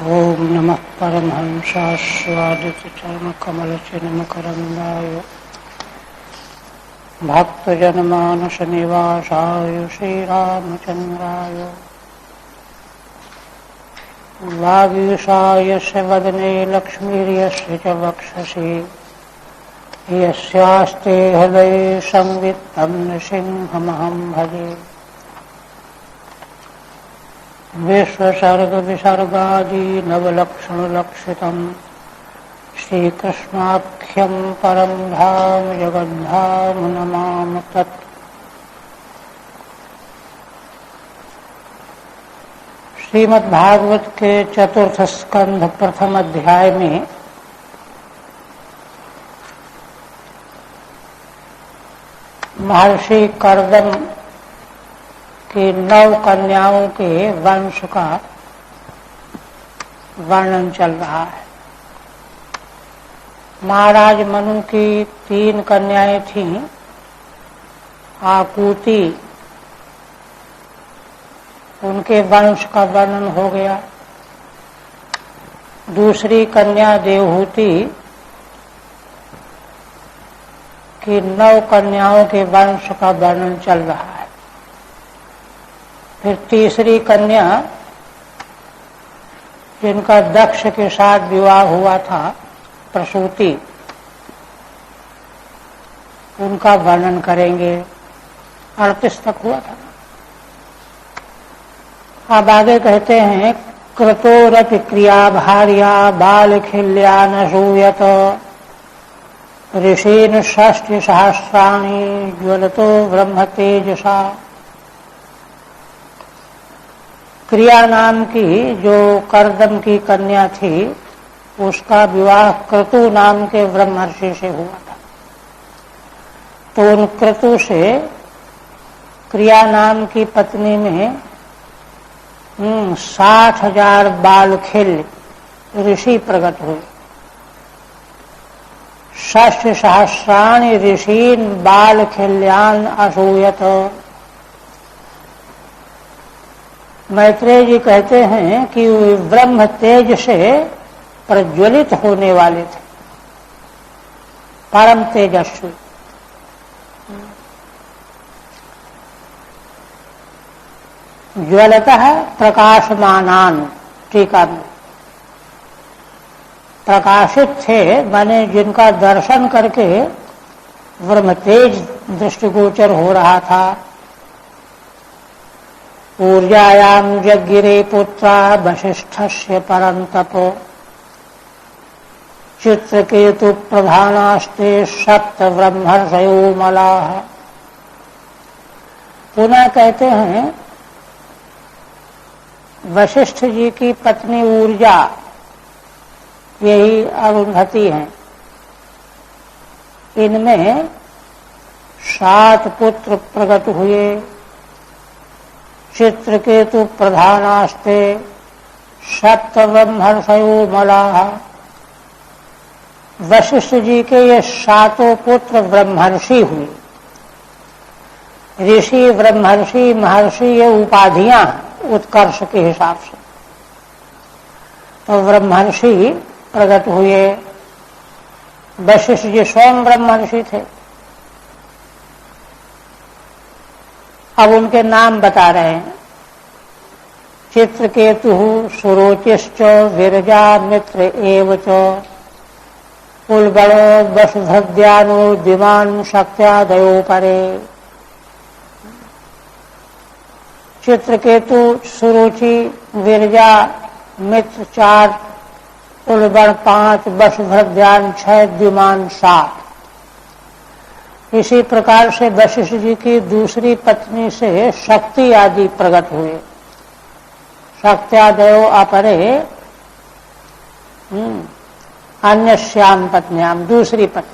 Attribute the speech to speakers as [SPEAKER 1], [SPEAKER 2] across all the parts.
[SPEAKER 1] ओम नमः परमहंसास्वादितचरणकमलचिन्मकरन्दाय भक्तजनमानसनिवासाय श्रीरामचन्द्राय वागीशाय च वदने लक्ष्मीर्यस्य च वक्षसि यस्यास्ते हृदये संवित्तं नृसिंहमहं भजे। विश्वसर्ग विसर्गादि नवलक्षणलक्षितं श्रीकृष्णाख्यं परं धाम जगद्धाम नमामि तत्। श्रीमद्भागवत के चतुर्थ स्कंध प्रथम अध्याय में महर्षि कर्दम की 9 कन्याओं के वंश का वर्णन चल रहा है। महाराज मनु की 3 कन्याएं थीं। आकुति, उनके वंश का वर्णन हो गया। दूसरी कन्या देवहूति की 9 कन्याओं के वंश का वर्णन चल रहा है। फिर तीसरी कन्या जिनका दक्ष के साथ विवाह हुआ था, प्रसूति, उनका वर्णन करेंगे। 38 तक हुआ था। अब आगे कहते हैं, क्रतोरपि क्रिया भार्या बालखिल्या न सूयत ऋषीन् 6 सहस्राणि ज्वलतो ब्रह्म तेजसा। क्रिया नाम की जो कर्दम की कन्या थी, उसका विवाह क्रतु नाम के ब्रह्मर्षि से हुआ था। तो उन क्रतु से क्रिया नाम की पत्नी में 60,000 बालखिल्य ऋषि प्रकट हुए। 6 सहस्राणि ऋषीन् बालखिल्यान् असूयत। मैत्रेय जी कहते हैं कि ब्रह्म तेज से प्रज्वलित होने वाले थे, परम तेजस्वी। ज्वलतः प्रकाशमानान, टीका में प्रकाशित थे, माने जिनका दर्शन करके ब्रह्म तेज दृष्टिगोचर हो रहा था। ऊर्जायां जगिरे पुत्रा वसिष्ठस्य परन्तप चित्रकेतु प्रधानास्ते 7 ब्रह्मर्षयो मलाः। पुनः कहते हैं, वशिष्ठ जी की पत्नी ऊर्जा, यही अरुंधति हैं, इनमें 7 पुत्र प्रकट हुए। चित्रकेतु प्रधानास्ते 7 ब्रह्मर्षयो मलाः। वशिष्ठ जी के ये 7 पुत्र ब्रह्मर्षि हुए। ऋषि, ब्रह्मर्षि, महर्षि, ये उपाधियां उत्कर्ष के हिसाब से। तो ब्रह्मर्षि प्रकट हुए। वशिष्ठ जी स्वयं ब्रह्मर्षि थे। अब उनके नाम बता रहे हैं। चित्रकेतु सुरोचिश्च विरजा मित्र एव च कुलगणो वसुधद्यानो दिवान् शक्त्यादयो परे। चित्रकेतु, सुरुचि, विरजा, मित्र 4, कुलगण 5, वसुधद्यान 6, द्युमान 7। इसी प्रकार से वशिष्ठ जी की दूसरी पत्नी से शक्ति आदि प्रकट हुए। शक्त्यादयो अपरे अन्यस्याम पत्न्याम, दूसरी पत्नी।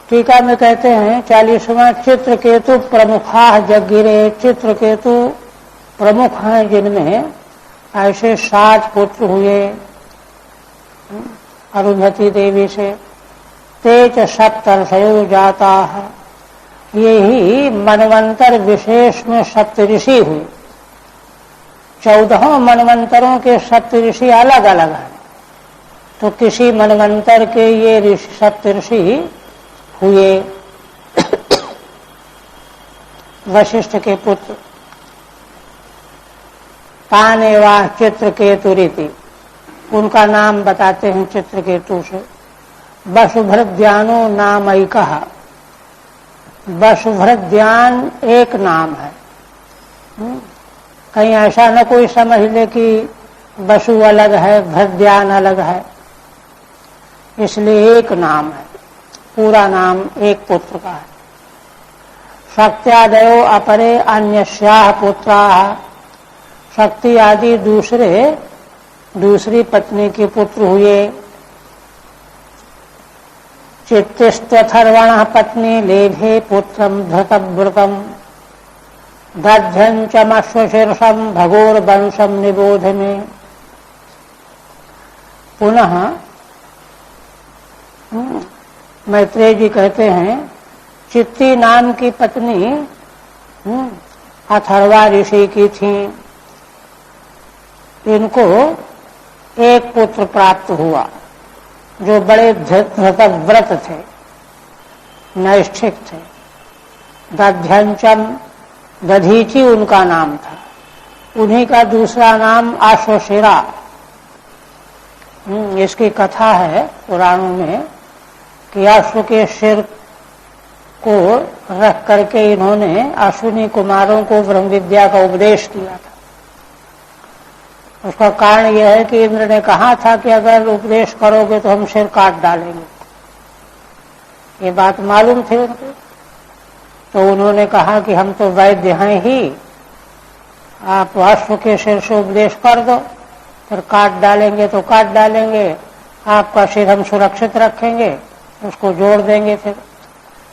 [SPEAKER 1] टीका में कहते हैं 40वां, चित्रकेतु प्रमुखा जगिरे। चित्रकेतु प्रमुख हैं, जिनमें ऐसे 7 पुत्र हुए अरुंधति देवी से। ते च 7 जाता है। यही मनवंतर विशेष में सप्तऋषि हुए। 14 मनवंतरों के सप्तऋषि अलग अलग हैं। तो किसी मनवंतर के ये सप्तऋषि हुए वशिष्ठ के पुत्र। तानेवा चित्रकेतु रीति, उनका नाम बताते हैं चित्रकेतु से। वसुभृद्यानो नामैकः, वसुभृद्यान एक नाम है। कहीं ऐसा न कोई समझ ले कि वसु अलग है, भृद्यान अलग है, इसलिए एक नाम है, पूरा नाम एक पुत्र का है। शक्त्यादयो अपरे अन्यस्याः पुत्राः, शक्ति आदि दूसरी पत्नी के पुत्र हुए। चित्तिस्त्वथर्वणः पत्नी लेभे पुत्रं धृतव्रतम्, दध्यं चमश्वशीर्षं भगोर्वंशं निबोध में। पुनः मैत्रेय जी कहते हैं, चित्ती नाम की पत्नी अथर्वा ऋषि की थी। इनको एक पुत्र प्राप्त हुआ जो बड़े धृतव्रत थे, नैष्ठिक थे। दध्यंचम, दधीची उनका नाम था। उन्हीं का दूसरा नाम आश्वशिरा। इसकी कथा है पुराणों में कि अश्व के सिर को रख करके इन्होंने अश्विनी कुमारों को ब्रह्म विद्या का उपदेश किया था। उसका कारण यह है कि इंद्र ने कहा था कि अगर उपदेश करोगे तो हम सिर काट डालेंगे। ये बात मालूम थी उनको। तो उन्होंने कहा कि हम तो वैद्य हैं ही, आप अश्व के सिर से उपदेश कर दो, फिर काट डालेंगे तो काट डालेंगे, आपका सिर हम सुरक्षित रखेंगे, उसको जोड़ देंगे फिर।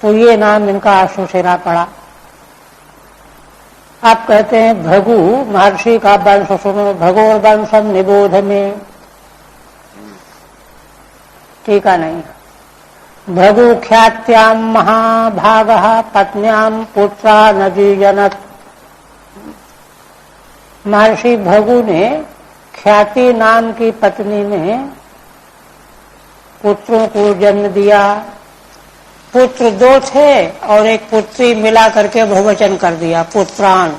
[SPEAKER 1] तो ये नाम इनका अश्वशिरा पड़ा। आप कहते हैं भृगु महर्षि का वंश सुनो, भगोर वंशम निबोध में। टीका नहीं। भृगु ख्यात्याम महाभागः पत्न्याम पुत्रा नजीजनत। महर्षि भृगु ने ख्याति नाम की पत्नी में पुत्रों को जन्म दिया। पुत्र 2 थे और एक पुत्री मिला करके बहुवचन कर दिया, पुत्रान।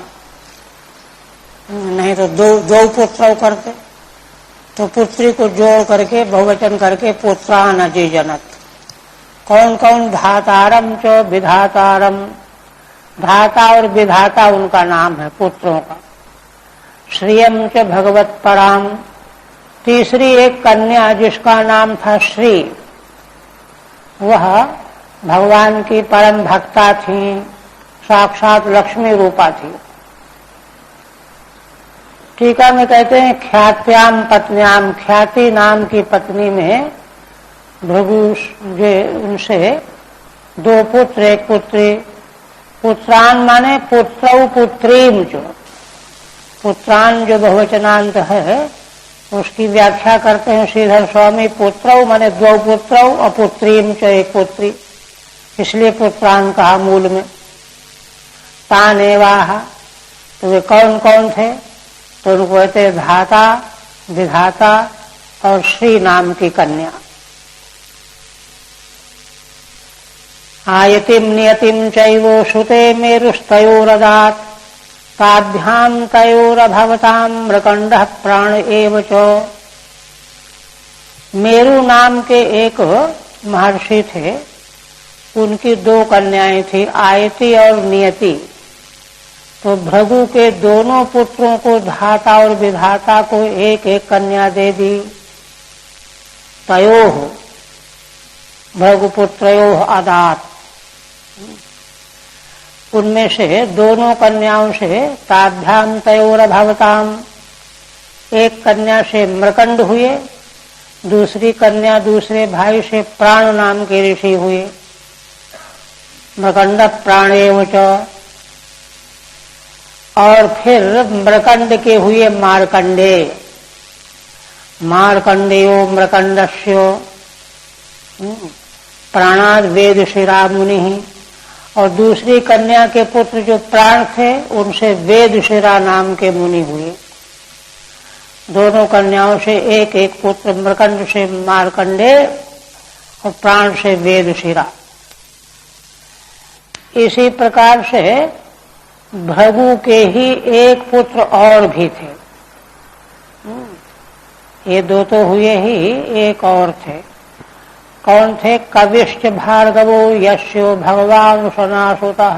[SPEAKER 1] नहीं तो दो पुत्र करते, तो पुत्री को जोड़ करके बहुवचन करके पुत्रान अजीजनत। कौन कौन? धातारम च विधातारम, धाता और विधाता उनका नाम है पुत्रों का। श्रियम च भगवत पराम, तीसरी एक कन्या जिसका नाम था श्री, वह भगवान की परम भक्ता थी, साक्षात लक्ष्मी रूपा थी। टीका में कहते हैं ख्यात्याम पत्न्याम, ख्याति नाम की पत्नी में भृगु उनसे 2 पुत्र एक पुत्री। पुत्रान माने पुत्रौ पुत्रीम जो, पुत्रान जो बहुवचनांत है उसकी व्याख्या करते हैं श्रीधर स्वामी। पुत्रौ माने 2 पुत्रौ और पुत्रीम च एक पुत्री, इसलिए पुत्रान कहा मूल में। तानेवाहा, तो वे कौन कौन थे? तो उनको कहते धाता, विधाता और श्री नाम की कन्या। आयतिम नियतिम चैवो श्रुते मेरुस्तयोरदात्, ताभ्याम तयोरभवताम मृकंडः प्राण एव च। मेरु नाम के एक महर्षि थे, उनकी 2 कन्याएं थी, आयति और नियति। तो भृगु के दोनों पुत्रों को, धाता और विधाता को एक एक कन्या दे दी। तयोः भृगुपुत्रयोः अदात्, उनमें से दोनों कन्याओं से ताभ्याम तयोरभवताम, एक कन्या से मृकंड हुए, दूसरी कन्या दूसरे भाई से प्राण नाम के ऋषि हुए। मृकंड प्राणेव च, और फिर मृकंड के हुए मार्कंडे, मार्कंडेयो मृकंडस्यो प्राणाद वेद शिरा मुनि। और दूसरी कन्या के पुत्र जो प्राण थे उनसे वेदशिरा नाम के मुनि हुए। दोनों कन्याओं से एक एक पुत्र, मृकंड से मार्कंडे और प्राण से वेदशिरा। इसी प्रकार से भृगु के ही एक पुत्र और भी थे। ये दो तो हुए ही, एक और थे। कौन थे? कविश्च भार्गवो यस्यो भगवान सनासुतः।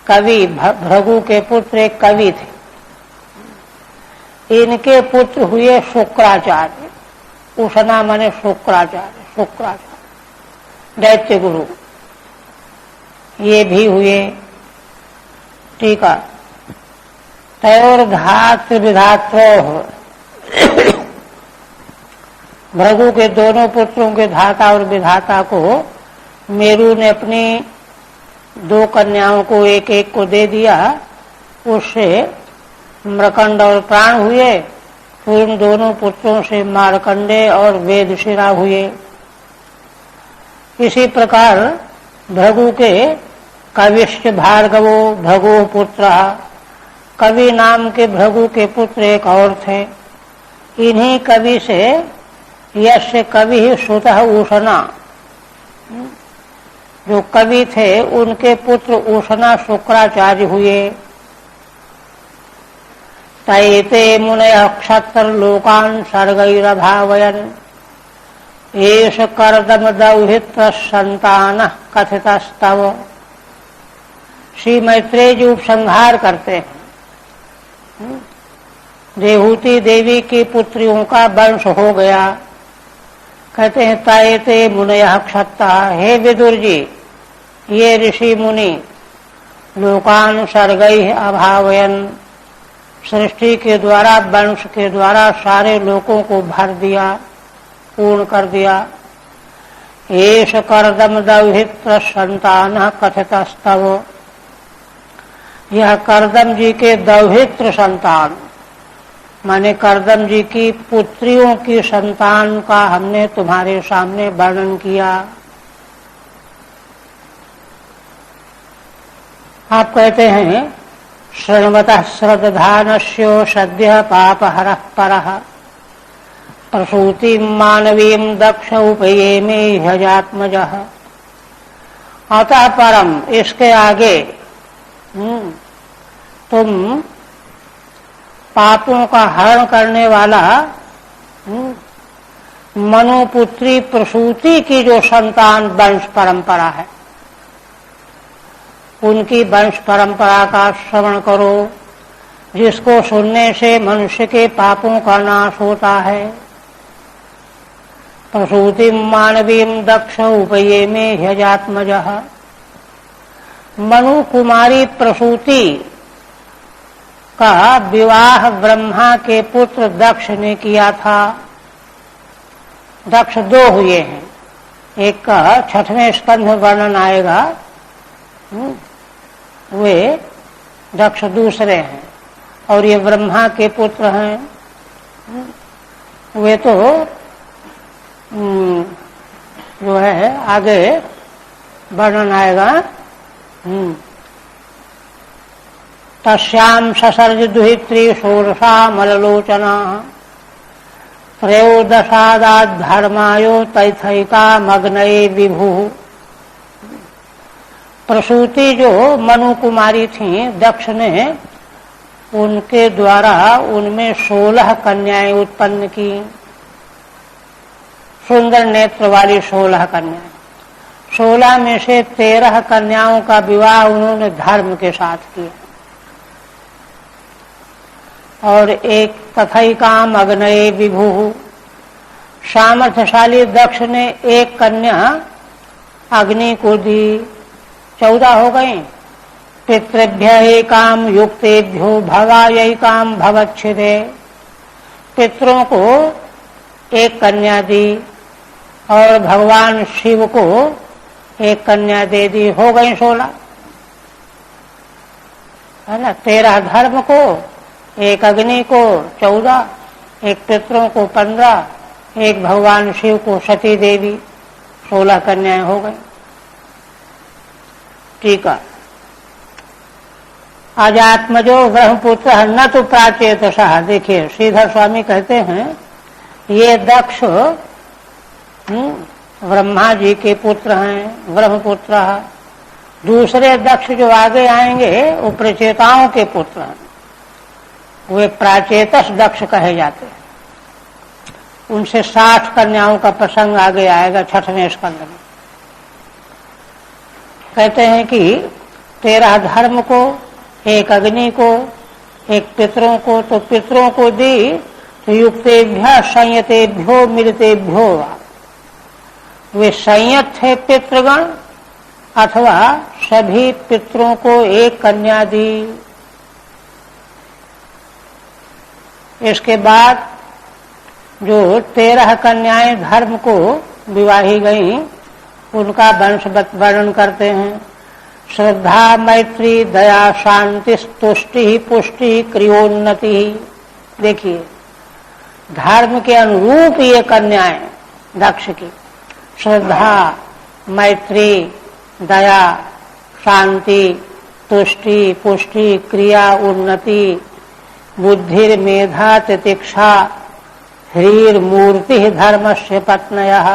[SPEAKER 1] कवि, भृगु के पुत्र एक कवि थे। इनके पुत्र हुए शुक्राचार्य। उषना माने शुक्राचार्य, शुक्राचार्य दैत्य गुरु, ये भी हुए। ठीक है। तयोर्धात्र विधात्रो, भृगु के दोनों पुत्रों के धाता और विधाता को मेरु ने अपनी दो कन्याओं को एक एक को दे दिया। उससे मृकंड और प्राण हुए। फिर उन दोनों पुत्रों से मार्कंडे और वेदशिरा हुए। इसी प्रकार भृगु के कविश्च भार्गवो भृगु पुत्र, कवि नाम के भृगु के पुत्र एक और थे। इन्हीं कवि से यस्य कवि ही सुतः उषना, जो कवि थे उनके पुत्र उषना शुक्राचार्य हुए। तैते मुनयः क्षत्र लोकान् सर्गैरभावयन् एष कर्दम दौहित्र संतानः कथितस्तव। श्री मैत्रेय जी उपसंहार करते हैं। देहूति देवी की पुत्रियों का वंश हो गया। कहते हैं तायते मुनयः क्षत्ता, हे विदुर जी, ये ऋषि मुनि लोकान सर्गैः अभावयन, सृष्टि के द्वारा, वंश के द्वारा सारे लोगों को भर दिया, पूर्ण कर दिया। एष कर्दम दौहित्र संतानः कथितस्तव। यह कर्दम जी के दौहित्र संतान माने कर्दम जी की पुत्रियों की संतान का हमने तुम्हारे सामने वर्णन किया। आप कहते हैं शृण्वतः श्रद्धानस्यो सद्यः पापहरः परः प्रसूतिं मानवीं दक्ष उपयेमे ह्यजात्मजः। अतः परम, इसके आगे तुम पापों का हरण करने वाला मनुपुत्री प्रसूति की जो संतान वंश परंपरा है, उनकी वंश परंपरा का श्रवण करो, जिसको सुनने से मनुष्य के पापों का नाश होता है। प्रसूतिं मानवीं दक्ष उपयेमे ह्यजात्मजः। मनु कुमारी प्रसूति का विवाह ब्रह्मा के पुत्र दक्ष ने किया था। दक्ष दो हुए हैं, एक का 6वें स्कंध वर्णन आएगा, वे दक्ष दूसरे हैं, और ये ब्रह्मा के पुत्र हैं। वे तो जो है आगे वर्णन आएगा। तस्यां ससर्ज दुहित्री षोडशा मललोचना त्रयोदशादात् धर्मायो तैथैका मग्नये विभु। प्रसूति जो मनु कुमारी थी, दक्ष ने उनके द्वारा उनमें 16 कन्याएं उत्पन्न की। सुंदर नेत्र वाली 16 कन्याएं। 16 में से 13 कन्याओं का विवाह उन्होंने धर्म के साथ किया, और एक तथैकाम अग्नये विभु। सामर्थ्यशाली दक्ष ने एक कन्या अग्नि को दी, 14 हो गई। पितृभ्य एकाम युक्तेभ्यो भवायैकाम भवच्छिदे। पितरों को एक कन्या दी और भगवान शिव को एक कन्या दे दी, हो गई 16, है ना। 13 धर्म को, एक अग्नि को 14, एक पितरों को 15, एक भगवान शिव को सती देवी, 16 कन्याएं हो गई। टीका। अजात्मजो ब्रह्मपुत्र न तो प्राचेतसः। देखिए श्रीधर स्वामी कहते हैं ये दक्ष ब्रह्मा जी के पुत्र हैं, ब्रह्मपुत्र। दूसरे दक्ष जो आगे आएंगे वो प्रचेताओं के पुत्र हैं, वे प्राचेतस दक्ष कहे जाते हैं। उनसे 60 कन्याओं का प्रसंग आगे आएगा 6वें स्कंद में। कहते हैं कि 13 धर्म को, एक अग्नि को, एक पितरों को, तो पितरों को दी तो युक्तेभ्य संयतेभ्यो मिलितेभ्यो वा। वे संयत थे पितृगण अथवा सभी पितरों को एक कन्या दी। इसके बाद जो 13 कन्याएं धर्म को विवाही गईं उनका वंश वर्णन करते हैं। श्रद्धा मैत्री दया शांति तुष्टि पुष्टि क्रियोन्नति। देखिए धर्म के अनुरूप ये कन्याएं दक्ष की श्रद्धा मैत्री दया शांति तुष्टि पुष्टि क्रिया उन्नति बुद्धि मेधा तितिक्षा ह्रीर मूर्ति धर्मस्य पत्न्यः।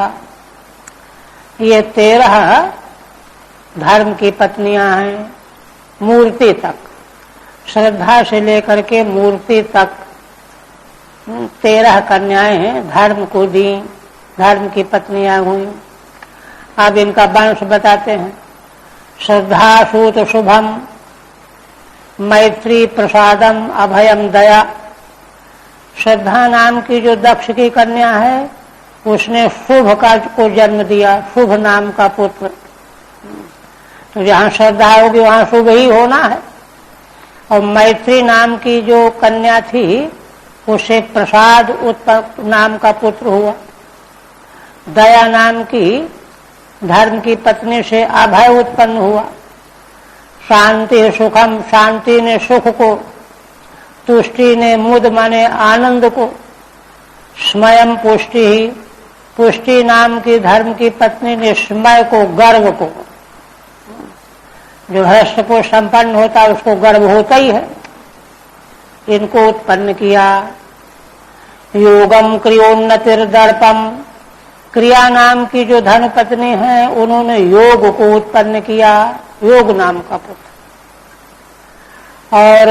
[SPEAKER 1] ये 13 धर्म की पत्नियां हैं मूर्ति तक, श्रद्धा से लेकर के मूर्ति तक 13 कन्याएं धर्म को दी, धर्म की पत्नियां हुई। अब इनका वंश बताते हैं। श्रद्धा सूत शुभम मैत्री प्रसादम अभयम दया। श्रद्धा नाम की जो दक्ष की कन्या है उसने शुभ का को जन्म दिया, शुभ नाम का पुत्र। तो जहां श्रद्धा होगी वहां शुभ ही होना है। और मैत्री नाम की जो कन्या थी उसे प्रसाद नाम का पुत्र हुआ। दया नाम की धर्म की पत्नी से अभय उत्पन्न हुआ। शांति सुखम, शांति ने सुख को, तुष्टि ने मुद माने आनंद को, स्मयम पुष्टि ही, पुष्टि नाम की धर्म की पत्नी ने स्मय को, गर्व को, जो हृष्ट को संपन्न होता है उसको गर्व होता ही है, इनको उत्पन्न किया। योगम क्रियोन्नतिर्दर्पम, क्रिया नाम की जो धर्म पत्नी है उन्होंने योग को उत्पन्न किया, योग नाम का पुत्र। और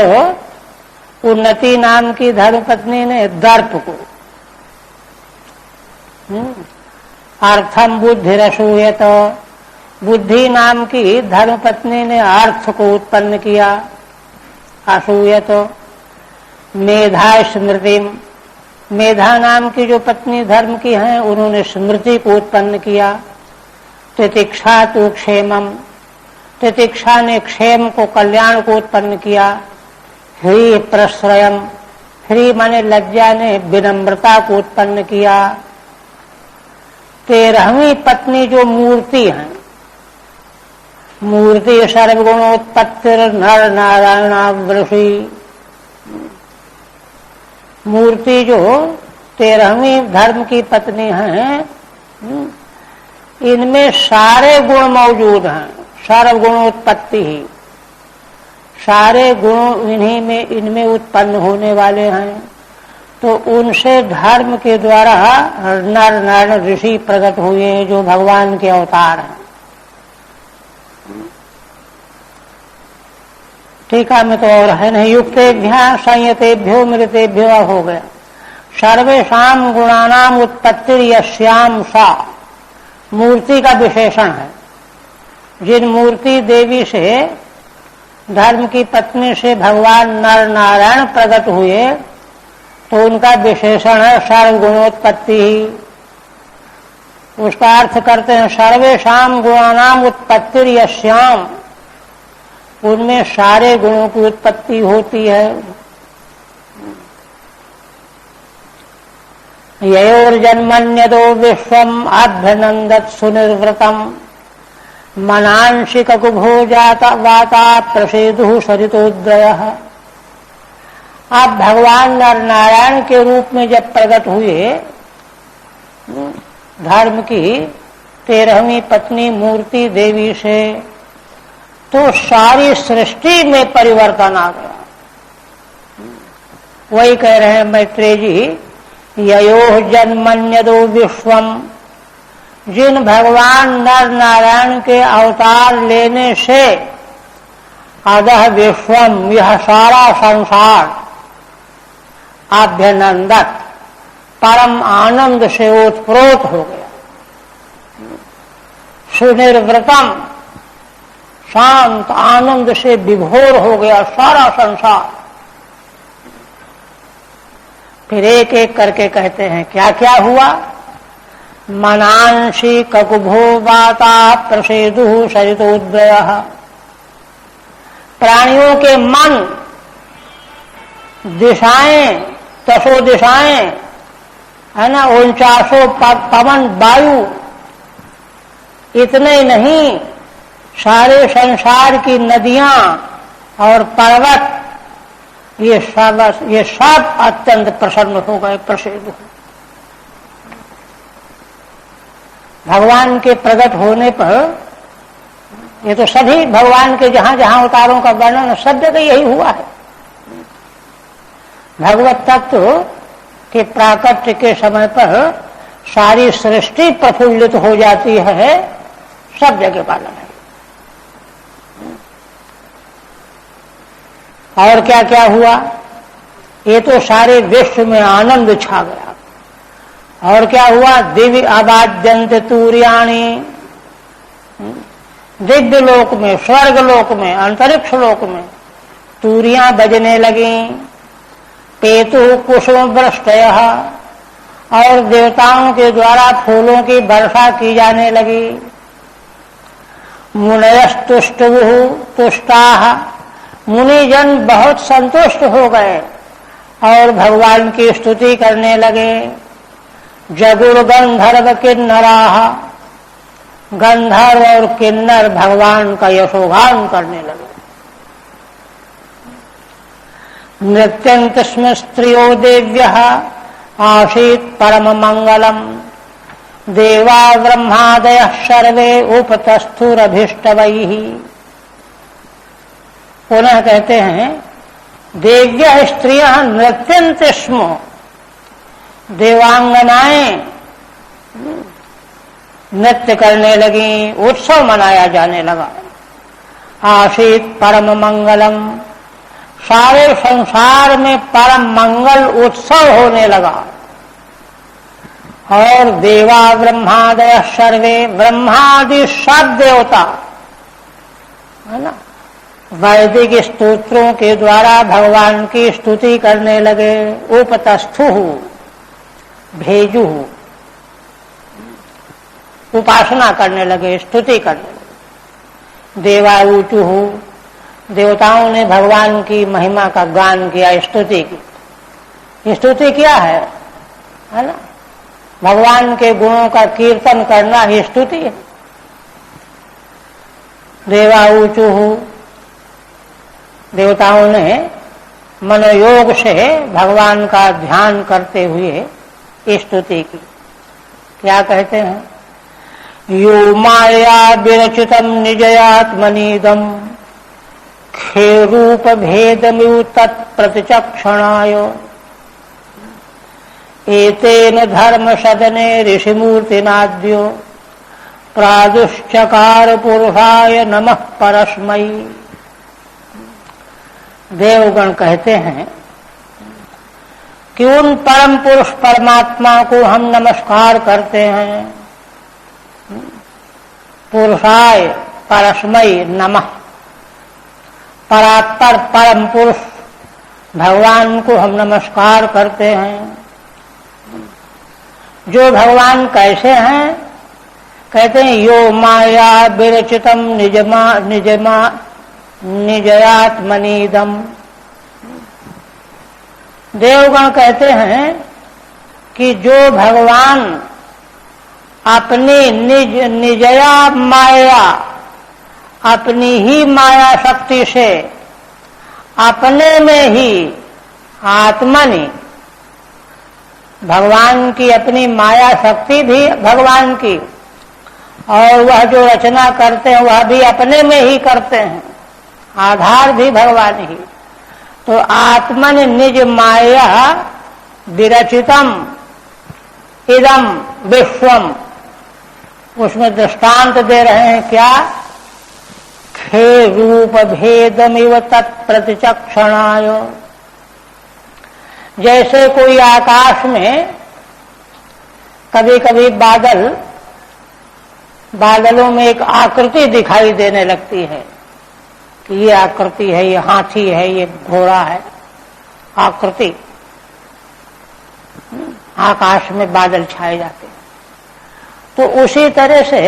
[SPEAKER 1] उन्नति नाम की धर्म पत्नी ने दर्प को, अर्थम बुद्धि रसूयत, बुद्धि नाम की धर्म पत्नी ने अर्थ को उत्पन्न किया, असूयत। मेधा स्मृति, मेधा नाम की जो पत्नी धर्म की हैं उन्होंने स्मृति को उत्पन्न किया। तितिक्षा तो क्षेमम, तितिक्षा ने क्षेम को, कल्याण को उत्पन्न किया। ह्री प्रश्रयम, ह्री माने लज्जा ने विनम्रता को उत्पन्न किया। 13वीं पत्नी जो मूर्ति है, मूर्ति सर्वगुणोत्पत्तिर नर नारायणावृषि, मूर्ति जो 13वीं धर्म की पत्नी है इनमें सारे गुण मौजूद हैं, सर्वगुणोत्पत्ति ही, सारे गुण इन्हीं में, इनमें उत्पन्न होने वाले हैं। तो उनसे धर्म के द्वारा नर नारायण ऋषि प्रकट हुए जो भगवान के अवतार हैं। टीका में तो और है नहीं। युक्तेभ्य संयतेभ्यो मृतेभ्यो हो गया। सर्वेषां गुणानाम उत्पत्तिर यस्याम सा, मूर्ति का विशेषण है। जिन मूर्ति देवी से, धर्म की पत्नी से भगवान नर नारायण प्रकट हुए तो उनका विशेषण है सर्वगुणोत्पत्ति ही। उसका अर्थ करते हैं सर्वेषां गुणानाम उत्पत्तिर यस्याम, उनमें सारे गुणों की उत्पत्ति होती है। ययोर्जन्मन्यदो विश्वम अभ्यनंदत सुनिर्वृतम मनांशिक कुभो जाता वाता प्रसेदु सरितोदयः। आप भगवान नर नारायण के रूप में जब प्रकट हुए, धर्म की 13वीं पत्नी मूर्ति देवी से, तो सारी सृष्टि में परिवर्तन आ गया। वही कह रहे हैं मैत्रेय जी, ययोः जन्मन्यदो विश्वम, जिन भगवान नर नारायण के अवतार लेने से अदह विश्वम, यह सारा संसार आभ्यनंदत, परम आनंद से ओतप्रोत हो गया। सुनिर्वृतम, शांत आनंद से विभोर हो गया सारा संसार। फिर एक एक करके कहते हैं क्या क्या हुआ। मनांसी ककुभो वाता प्रसेदु सरितोद्वयः, प्राणियों के मन, दिशाएं, दसों दिशाएं है ना, 49 पवन वायु, इतने नहीं सारे संसार की नदियां और पर्वत, ये सब अत्यंत प्रसन्न हो गए, प्रसिद्ध हो। भगवान के प्रकट होने पर, ये तो सभी भगवान के जहां जहां अवतारों का वर्णन सब जगह यही हुआ है। भगवत तत्व के प्राकट्य के समय पर सारी सृष्टि प्रफुल्लित हो जाती है, सब जगह पालन है। और क्या क्या हुआ, ये तो सारे विश्व में आनंद छा गया। और क्या हुआ, दिव्य आवाद्यंत तूर्याणी, दिव्य लोक में, स्वर्ग लोक में, अंतरिक्ष लोक में तूरियां बजने लगी। पेतु कुसुम वृष्टयः, और देवताओं के द्वारा फूलों की वर्षा की जाने लगी। मुनयस्तुष्टुः तुष्टाः, मुनिजन बहुत संतुष्ट हो गए और भगवान की स्तुति करने लगे। जगुर गंधर्व किन्नराः, गंधर्व और किन्नर भगवान का यशोगान करने लगे। नृत्यन्त स्म स्त्रियो देव्यः आसीत् परम मंगलम, देवा ब्रह्मादयः सर्वे उपतस्थुरभीष्टवैः। पुनः कहते हैं, देव्य स्त्रियां नृत्यन्त स्म, देवांगनाएं नृत्य करने लगी, उत्सव मनाया जाने लगा। आसीत परम मंगलम, सारे संसार में परम मंगल उत्सव होने लगा। और देवा ब्रह्मादय सर्वे, ब्रह्मादि सब देवता है ना, वैदिक स्तोत्रों के द्वारा भगवान की स्तुति करने लगे। उपतस्थु, भेजु, उपासना करने लगे, स्तुति करने लगे। देवाऊचु, देवताओं ने भगवान की महिमा का गान किया, स्तुति की। स्तुति क्या है ना, भगवान के गुणों का कीर्तन करना ही स्तुति है। देवाऊचु, देवताओं ने मनोयोग से भगवान का ध्यान करते हुए स्तुति की। क्या कहते हैं, यो माया विरचितम निजयात्मनीदम, खेरूप भेदमिव तत्प्रतिचक्षणाय, एतेन धर्म सदने ऋषिमूर्तिनाद्यो, प्रादुश्चकार पुरुषाय नमः परस्मै। देवगण कहते हैं कि उन परम पुरुष परमात्मा को हम नमस्कार करते हैं। पुरुषाय परस्मै नमः, परात्पर परम पुरुष भगवान को हम नमस्कार करते हैं। जो भगवान कैसे हैं, कहते हैं यो माया विरचितम निजयात्मनीदम। देवगण कहते हैं कि जो भगवान अपनी निजया माया, अपनी ही माया शक्ति से अपने में ही आत्मनि, भगवान की अपनी माया शक्ति भी भगवान की और वह जो रचना करते हैं वह भी अपने में ही करते हैं, आधार भी भगवान ही। तो आत्मन निज माया विरचितम इदम विश्वम, उसमें दृष्टांत दे रहे हैं क्या? खे रूप भेदमिव तत्प्रतिचक्षणाय। जैसे कोई आकाश में कभी कभी बादलों में एक आकृति दिखाई देने लगती है कि ये आकृति है, ये हाथी है, ये घोड़ा है, आकृति। आकाश में बादल छाए जाते हैं। तो उसी तरह से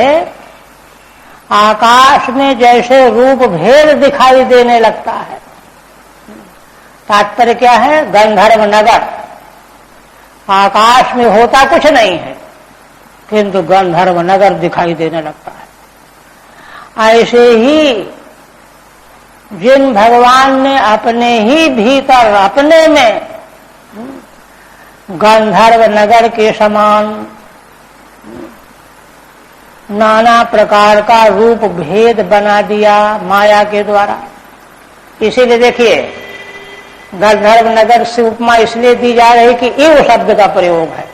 [SPEAKER 1] आकाश में जैसे रूप भेद दिखाई देने लगता है। तात्पर्य क्या है? गंधर्व नगर आकाश में होता कुछ नहीं है, किंतु गंधर्व नगर दिखाई देने लगता है। ऐसे ही जिन भगवान ने अपने ही भीतर, अपने में गंधर्व नगर के समान नाना प्रकार का रूप भेद बना दिया माया के द्वारा। इसीलिए देखिए, गंधर्व नगर से उपमा इसलिए दी जा रही कि इव शब्द का प्रयोग है।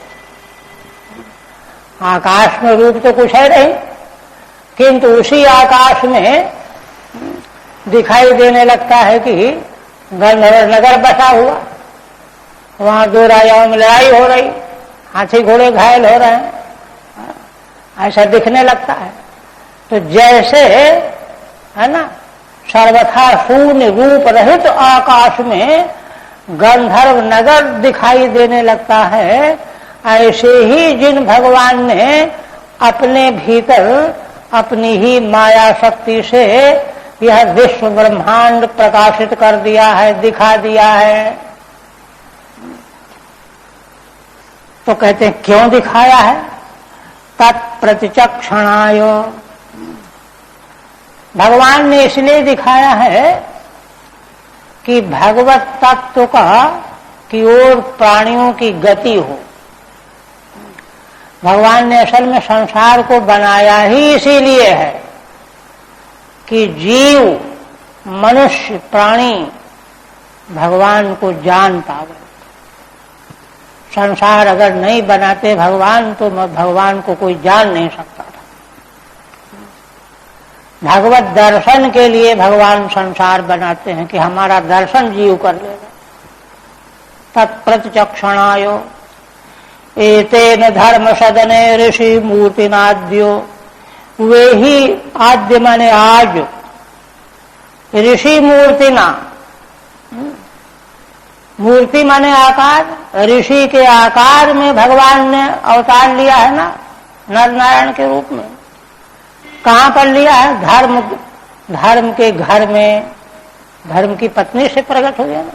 [SPEAKER 1] आकाश में रूप तो कुछ है नहीं, किंतु उसी आकाश में दिखाई देने लगता है कि गंधर्व नगर बसा हुआ, वहां दो राजाओं में लड़ाई हो रही, हाथी घोड़े घायल हो रहे हैं, ऐसा दिखने लगता है। तो जैसे है ना, सर्वथा शून्य रूप रहित आकाश में गंधर्व नगर दिखाई देने लगता है, ऐसे ही जिन भगवान ने अपने भीतर अपनी ही माया शक्ति से यह विश्व ब्रह्मांड प्रकाशित कर दिया है, दिखा दिया है। तो कहते हैं क्यों दिखाया है? तत्प्रतिचक्षणाय। भगवान ने इसलिए दिखाया है कि भगवत तत्व का की ओर प्राणियों की गति हो। भगवान ने असल में संसार को बनाया ही इसीलिए है कि जीव, मनुष्य, प्राणी भगवान को जान पावे। संसार अगर नहीं बनाते भगवान तो भगवान को कोई जान नहीं सकता था। भगवत दर्शन के लिए भगवान संसार बनाते हैं कि हमारा दर्शन जीव कर लेगा। तत्प्रतिचक्षणाय एतेन धर्म सदने ऋषि मूर्तिनाद्यो। वे ही आद्य माने आज, ऋषि मूर्तिना, मूर्ति माने आकार, ऋषि के आकार में भगवान ने अवतार लिया है ना, नर नारायण के रूप में। कहां पर लिया है? धर्म के घर में, धर्म की पत्नी से प्रकट हुए ना।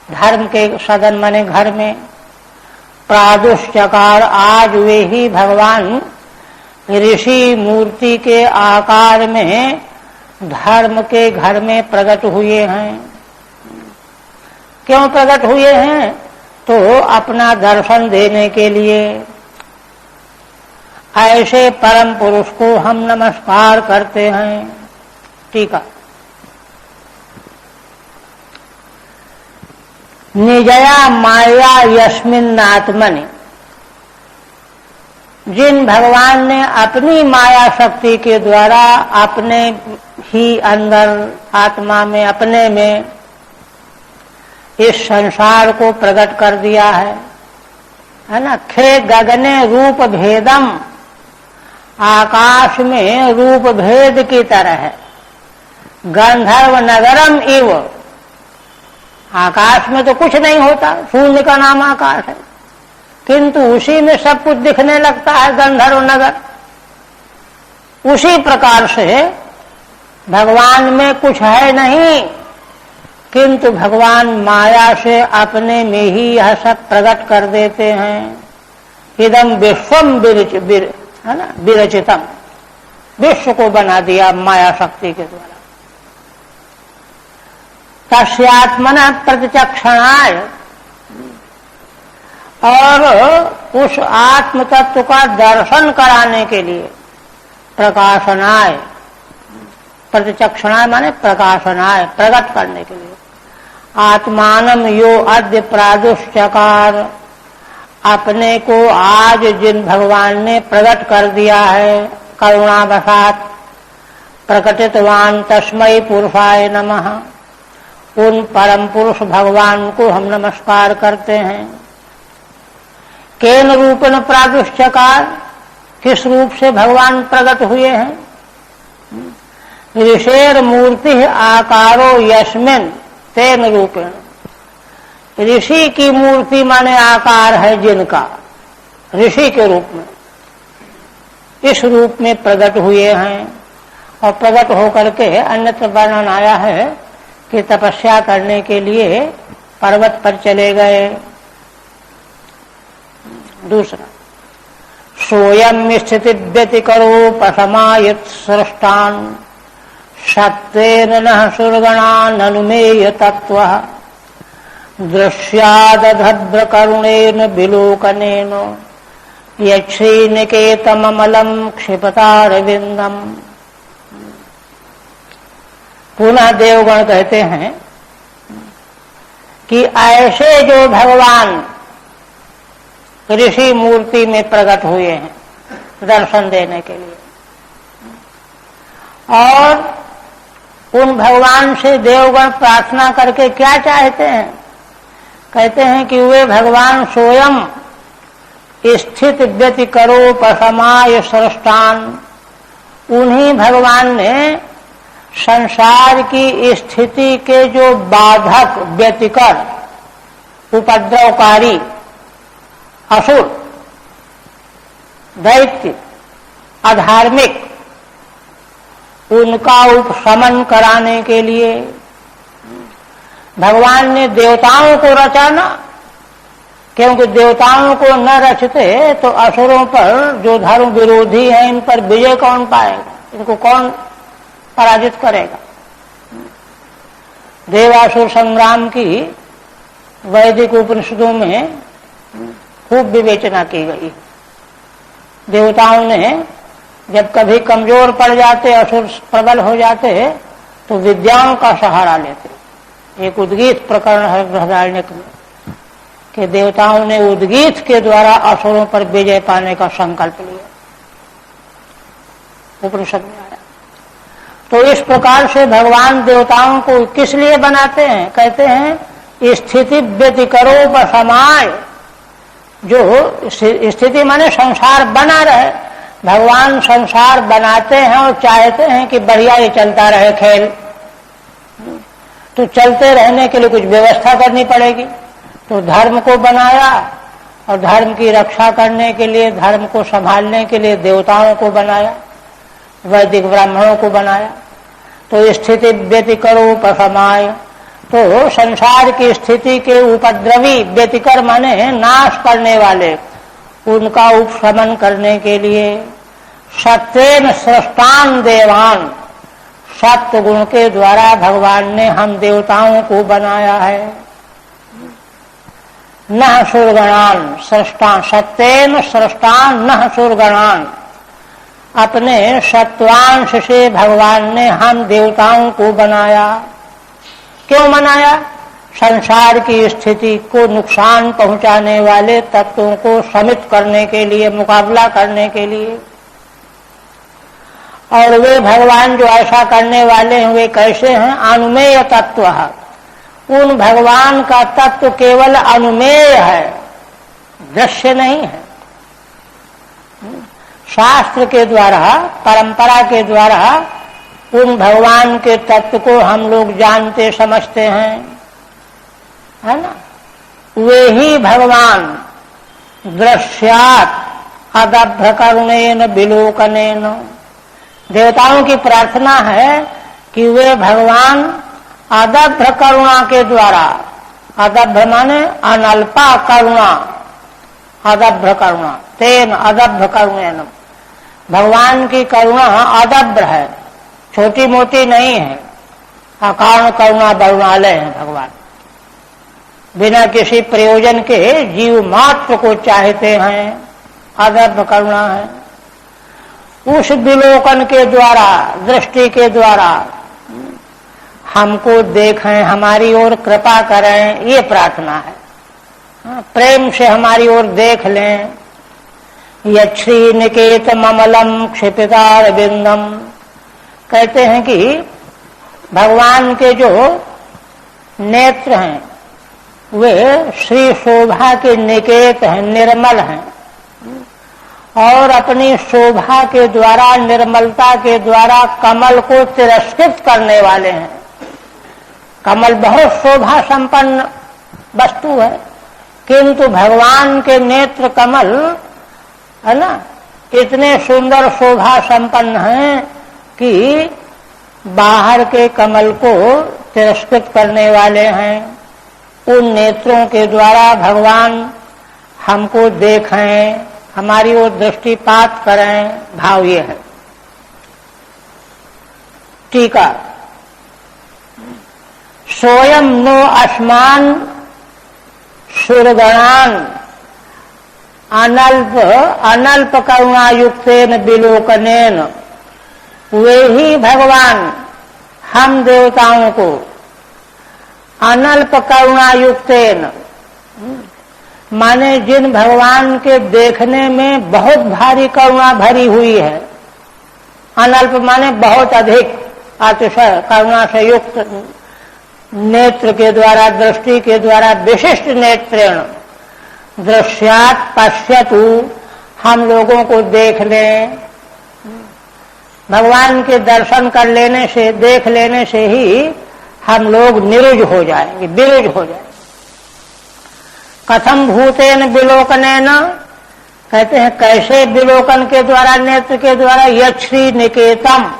[SPEAKER 1] धर्म के सदन माने घर में प्रादुष्चकार, आज वे ही भगवान ऋषि मूर्ति के आकार में धर्म के घर में प्रकट हुए हैं। क्यों प्रकट हुए हैं? तो अपना दर्शन देने के लिए। ऐसे परम पुरुष को हम नमस्कार करते हैं। टीका। निजया माया यस्मिन् आत्मनि। जिन भगवान ने अपनी माया शक्ति के द्वारा अपने ही अंदर, आत्मा में, अपने में इस संसार को प्रकट कर दिया है ना। खे गगने रूप भेदम, आकाश में रूप भेद की तरह है। गंधर्व नगरम इव, आकाश में तो कुछ नहीं होता, शून्य का नाम आकाश है, किंतु उसी में सब कुछ दिखने लगता है, गंधर्व नगर। उसी प्रकार से भगवान में कुछ है नहीं, किंतु भगवान माया से अपने में ही यह सब प्रकट कर देते हैं। इदम विश्वम है ना, विरचितम, विश्व को बना दिया माया शक्ति के द्वारा। तस्यात्मना प्रतिचक्षणाय, और उस आत्म तत्व का दर्शन कराने के लिए, प्रकाशनाय, प्रतिचक्षणाय माने प्रकाशनाय, प्रकट करने के लिए। आत्मानम यो अद्य प्रादुश्चकार, अपने को आज जिन भगवान ने प्रकट कर दिया है करुणावशात, प्रकटितवान तस्मै पुरुषाय नमः, उन परम पुरुष भगवान को हम नमस्कार करते हैं। केन रूपेण प्रादुश्चकार, किस रूप से भगवान प्रकट हुए हैं? ऋषेर मूर्ति आकारो यस्मिन तेन रूपेण, ऋषि की मूर्ति माने आकार है जिनका, ऋषि के रूप में, इस रूप में प्रकट हुए हैं। और प्रकट होकर के अन्यत्र वर्णन आया है कि तपस्या करने के लिए पर्वत पर चले गए। दूसरा, सोयम स्थिति व्यतिकरोपशमायत सृष्टान, सत्तेन नः सुरगणान् अनुमेय तत्त्वः, दृश्यादभद्रकरुणेन विलोकनेन यच्छ्रीनिकेतममलं क्षिपतारविन्दम्। पुनः देवगण कहते हैं कि ऐसे जो भगवान ऋषि मूर्ति में प्रकट हुए हैं दर्शन देने के लिए, और उन भगवान से देवगण प्रार्थना करके क्या चाहते हैं? कहते हैं कि वे भगवान स्वयं स्थित व्यतिकरोपशमाय सृष्टान, उन्हीं भगवान ने संसार की स्थिति के जो बाधक, व्यतिकर, उपद्रवकारी असुर, दैत्य, अधार्मिक, उनका उपशमन कराने के लिए भगवान ने देवताओं को रचा ना, क्योंकि देवताओं को न रचते तो असुरों पर, जो धर्म विरोधी हैं, इन पर विजय कौन पाएगा? इनको कौन पराजित करेगा? देवासुर संग्राम की वैदिक उपनिषदों में खूब विवेचना की गई। देवताओं ने जब कभी कमजोर पड़ जाते, असुर प्रबल हो जाते, तो विद्याओं का सहारा लेते। एक उद्गीत प्रकरण है बृहदारण्यक में कि देवताओं ने उद्गीत के द्वारा असुरों पर विजय पाने का संकल्प लिया, उपनिषद में आया। तो इस प्रकार से भगवान देवताओं को किस लिए बनाते हैं? कहते हैं स्थिति व्यतिकरोपशमाय, जो स्थिति माने संसार बना रहे। भगवान संसार बनाते हैं और चाहते हैं कि बढ़िया ये चलता रहे खेल, तो चलते रहने के लिए कुछ व्यवस्था करनी पड़ेगी। तो धर्म को बनाया, और धर्म की रक्षा करने के लिए, धर्म को संभालने के लिए देवताओं को बनाया, वैदिक ब्राह्मणों को बनाया। तो स्थिति व्यतिकरोपशमाय, तो संसार की स्थिति के उपद्रवी, व्यतिकर माने नाश करने वाले, उनका उपशमन करने के लिए सत्येन सृष्टान देवान, सत्य गुण के द्वारा भगवान ने हम देवताओं को बनाया है। नः सुरगणान सृष्टान, सत्येन सृष्टान नः सुरगणान, अपने सत्वांश से भगवान ने हम देवताओं को बनाया। क्यों बनाया? संसार की स्थिति को नुकसान पहुंचाने वाले तत्वों को शमित करने के लिए, मुकाबला करने के लिए। और वे भगवान जो ऐसा करने वाले हैं वे कैसे हैं? अनुमेय तत्व है। उन भगवान का तत्व केवल अनुमेय है, दृश्य नहीं है। शास्त्र के द्वारा, परंपरा के द्वारा उन भगवान के तत्व को हम लोग जानते समझते हैं, है ना। वे ही भगवान दृश्यात अदभ्र करुणेन विलोकनेन, देवताओं की प्रार्थना है कि वे भगवान अदभ्र करुणा के द्वारा, अदभ्र माने अनल्पा करुणा, अदभ्र करुणा, तेन अदभ्र करुणेन, भगवान की करुणा अदभ्र है, छोटी मोटी नहीं है। अकारण करुणा बरुणालय है भगवान, बिना किसी प्रयोजन के जीव मात्र को चाहते हैं, अदभ्र करुणा है। उस विलोकन के द्वारा, दृष्टि के द्वारा हमको देखें, हमारी ओर कृपा करें, ये प्रार्थना है। प्रेम से हमारी ओर देख लें। यच्छ्री निकेत ममलम क्षिपितार बिंदम, कहते हैं कि भगवान के जो नेत्र हैं वे श्री शोभा के निकेत हैं, निर्मल हैं, और अपनी शोभा के द्वारा, निर्मलता के द्वारा कमल को तिरस्कृत करने वाले हैं। कमल बहुत शोभा संपन्न वस्तु है, किंतु भगवान के नेत्र कमल है ना, इतने सुंदर शोभा संपन्न हैं कि बाहर के कमल को तिरस्कृत करने वाले हैं। उन नेत्रों के द्वारा भगवान हमको देखें, हमारी ओर दृष्टिपात करें, भाव ये है। टीका, सोयम नो अस्मान सुरगणान अनल्प करुणायुक्तेन विलोकनेन, वे ही भगवान हम देवताओं को अनल्प करुणायुक्तेन, माने जिन भगवान के देखने में बहुत भारी करुणा भरी हुई है। अनल्प माने बहुत अधिक, अतिशय करुणा से युक्त नेत्र के द्वारा, दृष्टि के द्वारा, विशिष्ट नेत्रेण दृश्यात पश्यतु, हम लोगों को देख लें। भगवान के दर्शन कर लेने से, देख लेने से ही हम लोग निरुज हो जाएंगे, विरुज हो जाएंगे। कथम भूतेन विलोकनेन, कहते हैं कैसे विलोकन के द्वारा, नेत्र के द्वारा। यच्छ्री निकेतम,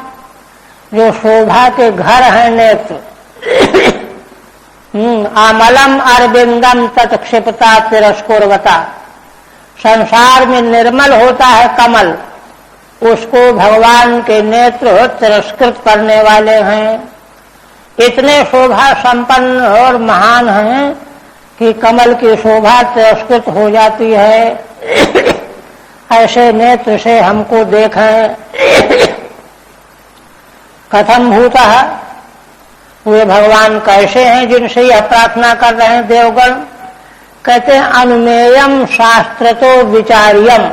[SPEAKER 1] जो शोभा के घर है नेत्र। आमलम अरविंदम तत्क्षिपता तिरस्कुर्वता, संसार में निर्मल होता है कमल, उसको भगवान के नेत्र तिरस्कृत करने वाले हैं। इतने शोभा संपन्न और महान हैं कि कमल की शोभा तिरस्कृत हो जाती है। ऐसे नेत्र से हमको देखें। कथम भूतः, वे भगवान कैसे हैं जिनसे यह प्रार्थना कर रहे हैं देवगण। कहते हैं अनुमेयम शास्त्र तो विचार्यम,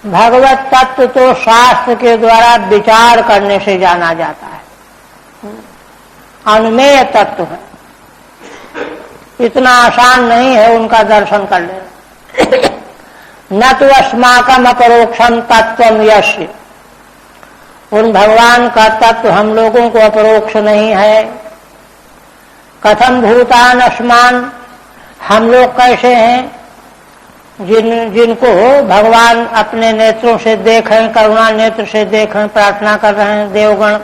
[SPEAKER 1] भगवत तत्व तो शास्त्र के द्वारा विचार करने से जाना जाता है। अनुमेय तत्व है, इतना आसान नहीं है उनका दर्शन कर लेना। न तो अस्माकम अपरोक्षम तत्वम यस्य, उन भगवान का तत्व हम लोगों को अपरोक्ष नहीं है। कथम भूतान अस्मान, हम लोग कैसे हैं जिनको भगवान अपने नेत्रों से देखें, करुणा नेत्र से देखें, प्रार्थना कर रहे हैं देवगण।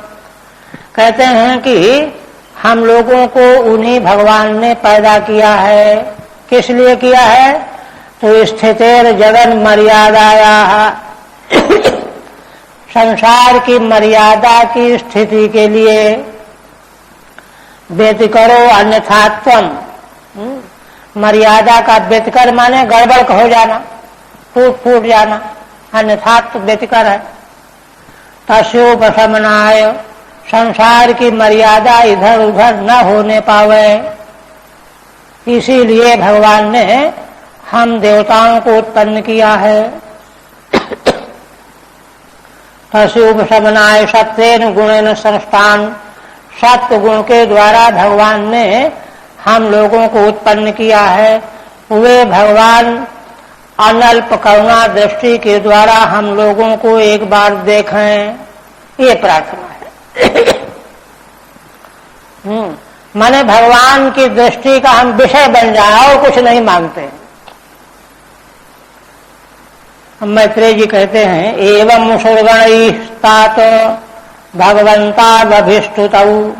[SPEAKER 1] कहते हैं कि हम लोगों को उन्हीं भगवान ने पैदा किया है। किस लिए किया है? तो स्थितेर जगन मर्यादाया, संसार की मर्यादा की स्थिति के लिए। व्यतिकरो अन्यथात्वम, मर्यादा का व्यतिकर माने गड़बड़ हो जाना, टूट फूट जाना, अन्यथात्व व्यतिकर है। तस्योपशमनाय, संसार की मर्यादा इधर उधर न होने पावे, इसीलिए भगवान ने हम देवताओं को उत्पन्न किया है। तस्योपशमनाय सत्वेन गुणेन संस्थान, सत्व गुण के द्वारा भगवान ने हम लोगों को उत्पन्न किया है। वे भगवान अनल्प करुणा दृष्टि के द्वारा हम लोगों को एक बार देखें, ये प्रार्थना है। माने भगवान की दृष्टि का हम विषय बन जाए और कुछ नहीं मांगते। मैत्रेय जी कहते हैं एवं सुरगणैस्तात भगवंताभीष्टुतौ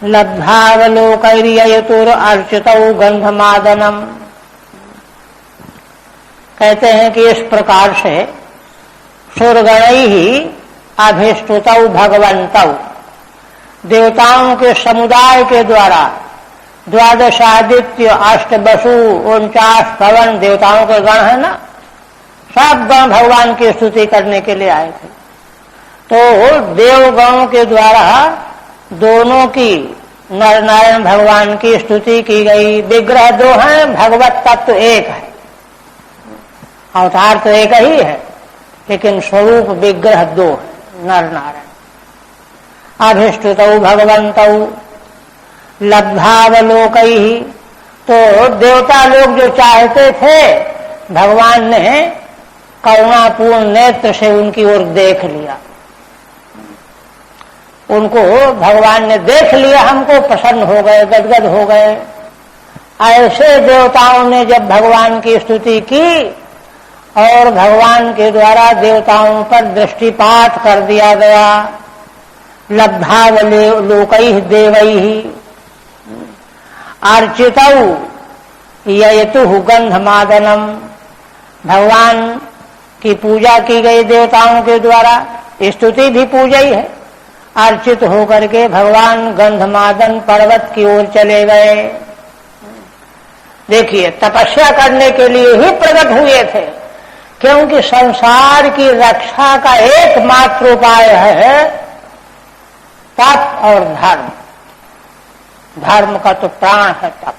[SPEAKER 1] लब्धावलोकैर्ययतुर अर्चितौ गंधमादनम। कहते हैं कि इस प्रकार से सुरगणैहि अभिष्टुतौ भगवंतौ, देवताओं के समुदाय के द्वारा 12 आदित्य, 8 वसु, 49 पवन, देवताओं के गण है ना, सब गण भगवान की स्तुति करने के लिए आए थे। तो देवगणों के द्वारा दोनों की, नर नारायण भगवान की स्तुति की गई। विग्रह दो हैं, भगवत तत्व एक है, अवतार तो एक ही है, लेकिन स्वरूप विग्रह दो है, नर नारायण। अभिष्टुतौ भगवन्तौ लब्धावलोकैहि, तो देवता लोग जो चाहते थे, भगवान ने करुणापूर्ण नेत्र से उनकी ओर देख लिया, उनको भगवान ने देख लिया, हमको प्रसन्न हो गए, गदगद हो गए। ऐसे देवताओं ने जब भगवान की स्तुति की और भगवान के द्वारा देवताओं पर दृष्टिपात कर दिया गया, लब्धावलोकैः देवैः अर्चितौ ययतुः गंधमादनम, भगवान की पूजा की गई देवताओं के द्वारा, स्तुति भी पूजा ही है। अर्चित होकर के भगवान गंधमादन पर्वत की ओर चले गए। देखिए, तपस्या करने के लिए ही प्रकट हुए थे, क्योंकि संसार की रक्षा का एकमात्र उपाय है तप और धर्म। धर्म का तो प्राण है तप।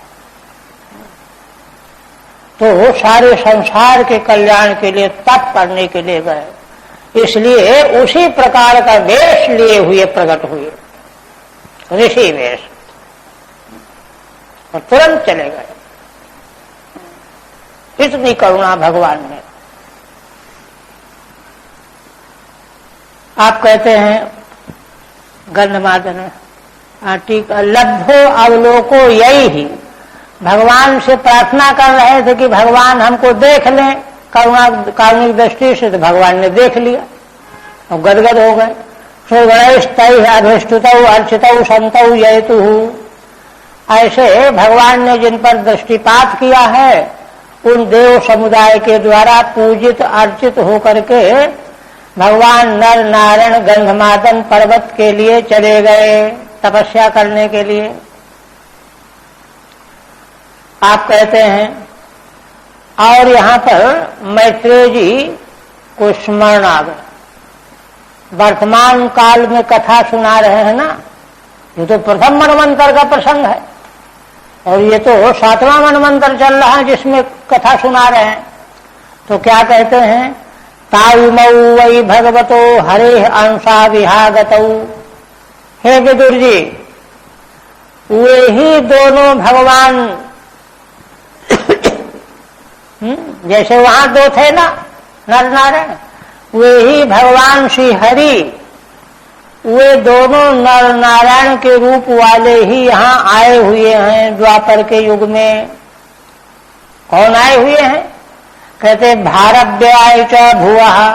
[SPEAKER 1] तो सारे संसार के कल्याण के लिए तप करने के लिए गए, इसलिए उसी प्रकार का वेश लिए हुए प्रकट हुए, ऋषि वेश, और तुरंत चले गए। इतनी करुणा भगवान ने। आप कहते हैं गंधमादन, ठीक, लब्धो अवलोको यही ही, भगवान से प्रार्थना कर रहे थे कि भगवान हमको देख लें करुणा कारुणिक दृष्टि से, तो भगवान ने देख लिया और गदगद हो गए। सो गणेश तय अभिष्टुतौ अर्चितौ संतौ ययतुः, ऐसे भगवान ने जिन पर दृष्टिपात किया है, उन देव समुदाय के द्वारा पूजित अर्चित होकर के भगवान नर नारायण गंधमादन पर्वत के लिए चले गए तपस्या करने के लिए। आप कहते हैं, और यहां पर मैत्रेय जी को स्मरण आ गए, वर्तमान काल में कथा सुना रहे हैं ना, ये तो प्रथम मनवंतर का प्रसंग है, और ये तो 7वां मनवंतर चल रहा है जिसमें कथा सुना रहे हैं। तो क्या कहते हैं, ताउमौ वै भगवतो हरे अंशा विहागतौ, हे विदुर जी, वे ही दोनों भगवान, जैसे वहां दो थे ना नर नारायण, वे ही भगवान श्री हरि, वे दोनों नर नारायण के रूप वाले ही यहाँ आए हुए हैं द्वापर के युग में। कौन आए हुए हैं? कहते भारव्याय च भुवः,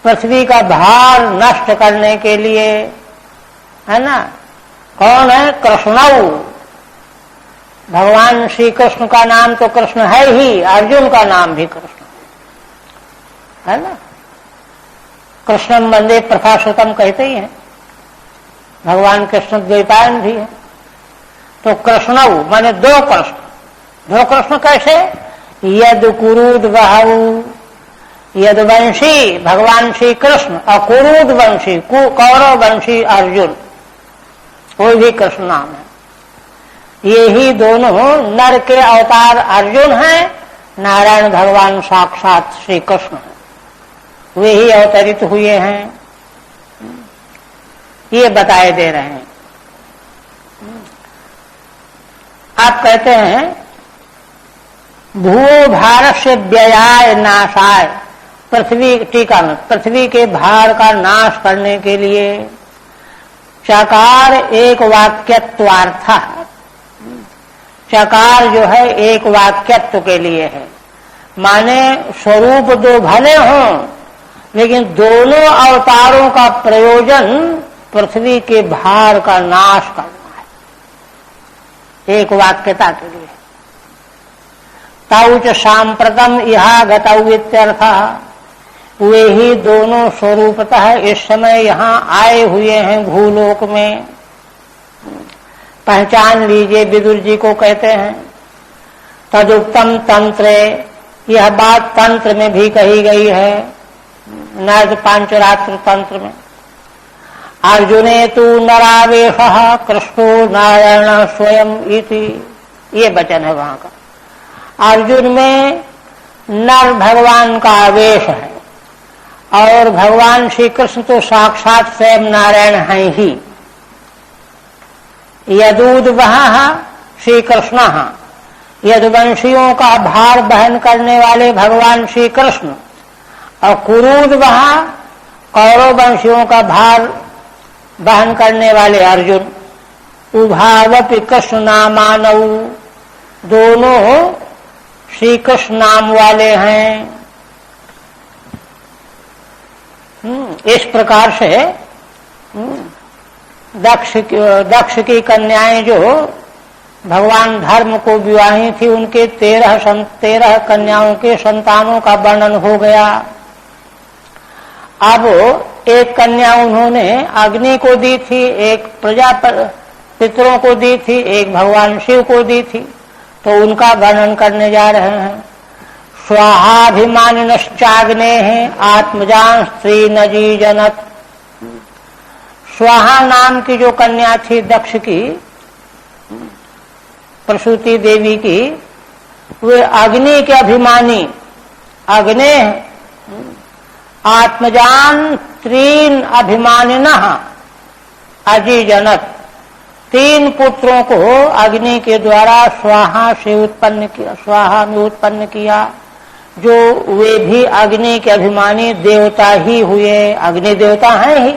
[SPEAKER 1] पृथ्वी का भार नष्ट करने के लिए, है ना। कौन है? कृष्णौ, भगवान श्री कृष्ण का नाम तो कृष्ण है ही, अर्जुन का नाम भी कृष्ण है ना। कृष्णम वंदे प्रभासुतम कहते ही हैं, भगवान कृष्ण द्वैपायन भी है। तो कृष्णौ माने दो कृष्ण। दो कृष्ण कैसे? यद कुरूद बहू, यद वंशी भगवान श्री कृष्ण, और कुरूद वंशी कौरव वंशी अर्जुन, वो भी कृष्ण नाम है। ये ही दोनों नर के अवतार अर्जुन हैं, नारायण भगवान साक्षात श्री कृष्ण हैं, वे ही अवतरित हुए हैं, ये बताए दे रहे हैं। आप कहते हैं भूओ भारत से व्ययाय नाशाय, पृथ्वी टीका में, पृथ्वी के भार का नाश करने के लिए चकार एक वाक्यत्वार्थ, चकार जो है एक वाक्यत्व के लिए है, माने स्वरूप दो भले हों, लेकिन दोनों अवतारों का प्रयोजन पृथ्वी के भार का नाश करना है, एक वाक्यता के लिए। तौ च सांप्रतम इहा गतौ इत्यर्थः, वे ही दोनों स्वरूपतः इस समय यहाँ आए हुए हैं भूलोक में। पहचान लीजिए, विदुर जी को कहते हैं तदुक्तम तंत्रे, यह बात तंत्र में भी कही गई है, नर्द पांचरात्र तंत्र में। अर्जुने तु नरावेशः कृष्णो नारायण स्वयं इति, ये वचन है वहां का। अर्जुन में नर भगवान का आवेश है और भगवान श्री कृष्ण तो साक्षात स्वयं नारायण हैं ही। यदूद्वहः श्री कृष्ण, यदुवंशियों का भार बहन करने वाले भगवान श्री कृष्ण, और कुरूद्वहः कौरव वंशियों का भार बहन करने वाले अर्जुन। उभावपि कृष्ण नामानौ, दोनों श्री कृष्ण नाम वाले हैं। इस प्रकार से दक्ष की कन्याएं जो भगवान धर्म को विवाही थी, उनके 13 कन्याओं के संतानों का वर्णन हो गया। अब एक कन्या उन्होंने अग्नि को दी थी, एक पितरों को दी थी, एक भगवान शिव को दी थी, तो उनका वर्णन करने जा रहे हैं। स्वाहाभिमानिनश्चाग्ने आत्मजान स्त्री नजी जनत। स्वाहा नाम की जो कन्या थी दक्ष की, प्रसूति देवी की, वे अग्नि के अभिमानी, अग्नि आत्मजान तीन अभिमानिनः अजी जनत, 3 पुत्रों को अग्नि के द्वारा स्वाहा में उत्पन्न किया, जो वे भी अग्नि के अभिमानी देवता ही हुए, अग्नि देवता हैं ही,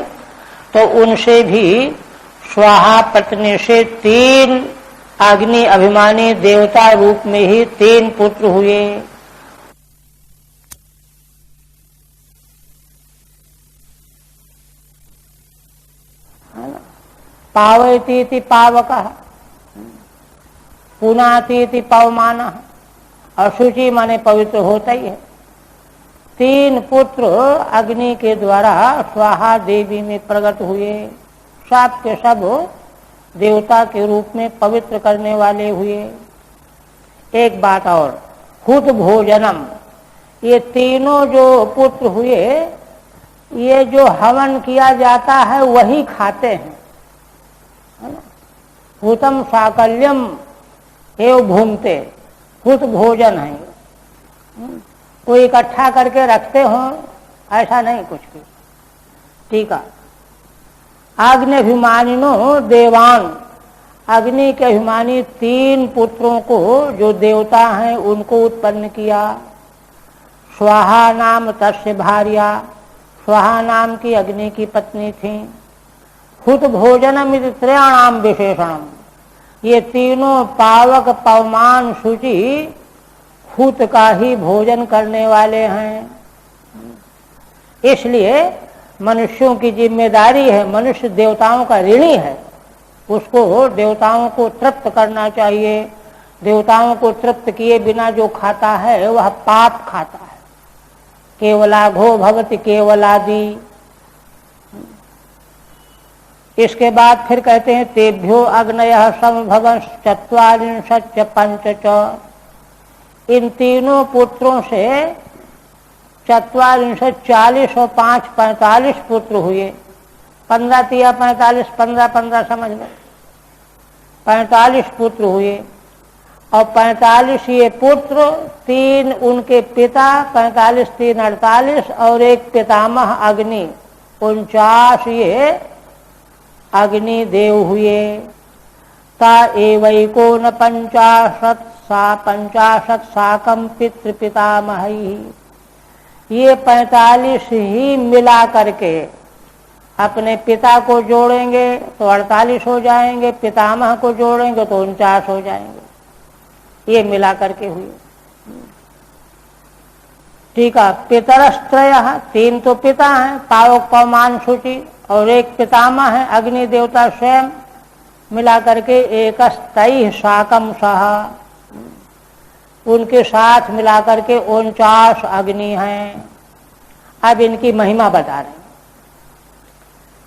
[SPEAKER 1] तो उनसे भी स्वाहा पत्नी से 3 अग्नि अभिमानी देवता रूप में ही 3 पुत्र हुए। पावयतीति पावकः, पुनातीति पवमानः, अशुचि माने पवित्र होता ही है। 3 पुत्र अग्नि के द्वारा स्वाहा देवी में प्रकट हुए, सब के सब देवता के रूप में पवित्र करने वाले हुए। एक बात और, हुत भोजनम, ये तीनों जो पुत्र हुए, ये जो हवन किया जाता है वही खाते हैं, है ना। हुतम साकल्यम एवं भूमते, हुत भोजन है। कोई इकट्ठा करके रखते हो ऐसा नहीं कुछ भी। ठीक है। अग्निभिमानिनो देवान, अग्नि के अभिमानी 3 पुत्रों को जो देवता हैं उनको उत्पन्न किया। स्वाहा नाम तस्य भार्या, स्वाहा नाम की अग्नि की पत्नी थी। हुत भोजनम इति त्रयाणाम विशेषणम, ये तीनों पावक पवमान शुचि हुत का ही भोजन करने वाले हैं। इसलिए मनुष्यों की जिम्मेदारी है, मनुष्य देवताओं का ऋणी है, उसको देवताओं को तृप्त करना चाहिए। देवताओं को तृप्त किए बिना जो खाता है वह पाप खाता है। केवलाघो भवति केवलादि। इसके बाद फिर कहते हैं तेभ्यो अग्नयः समभवन् 44 पंच च। इन तीनों पुत्रों से 44 40 और 5 45 पुत्र हुए। 15 तिया 45, 15 समझ लो, 45 पुत्र हुए। और 45 ये पुत्र, 3 उनके पिता, 45 3 48, और एक पितामह अग्नि, 49 ये अग्नि देव हुए। ता एवैकोन 50 सा 50 साकम पितृपितामही। ये 45 ही मिला करके अपने पिता को जोड़ेंगे तो 48 हो जाएंगे, पितामह को जोड़ेंगे तो 49 हो जाएंगे। ये मिला करके हुए। ठीक है। पितरस्त्रयः, 3 तो पिता हैं, पावक पवमान शुचि, और एक पितामह है अग्नि देवता स्वयं, मिला करके एकस्तैः साकम सह, उनके साथ मिला करके 49 अग्नि हैं। अब इनकी महिमा बता रहे हैं।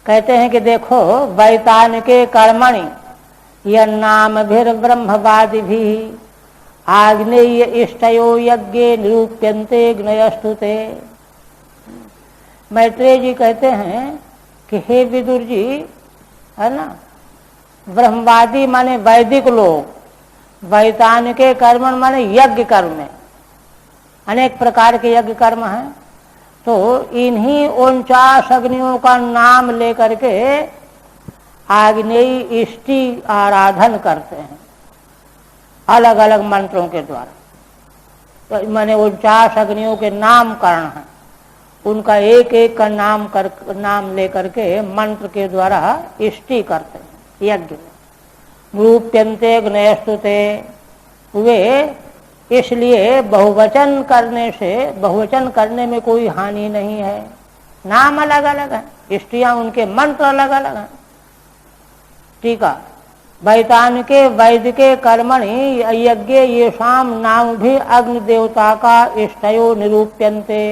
[SPEAKER 1] कहते हैं कि देखो, वैतानिके कर्मणि यन्नाम भीर ब्रह्मवादि भी आग्नेय इष्टयो यज्ञे निरूप्यन्ते ज्ञयस्तुते। मैत्रेय जी कहते हैं कि हे विदुर जी, है ना, ब्रह्मवादी माने वैदिक लोग, वैतानिके कर्म माने यज्ञ कर्म में अनेक प्रकार के यज्ञ कर्म हैं, तो इन्हीं 49 अग्नियों का नाम लेकर के आग्नेयी इष्टि आराधन करते हैं अलग अलग मंत्रों के द्वारा। तो माने 49 अग्नियों के नामकरण हैं, उनका एक एक का नाम लेकर के मंत्र के द्वारा इष्टि करते हैं यज्ञ में। रूप्यन्ते अग्नयस्तुते, वे इसलिए बहुवचन करने में कोई हानि नहीं है। नाम अलग अलग है, इष्टियां उनके मंत्र अलग अलग हैं। ठीक है, वैतानिके वैदिके कर्मणि यज्ञ येषाम नाम भी अग्नि देवता का इष्टयो निरूप्यन्ते।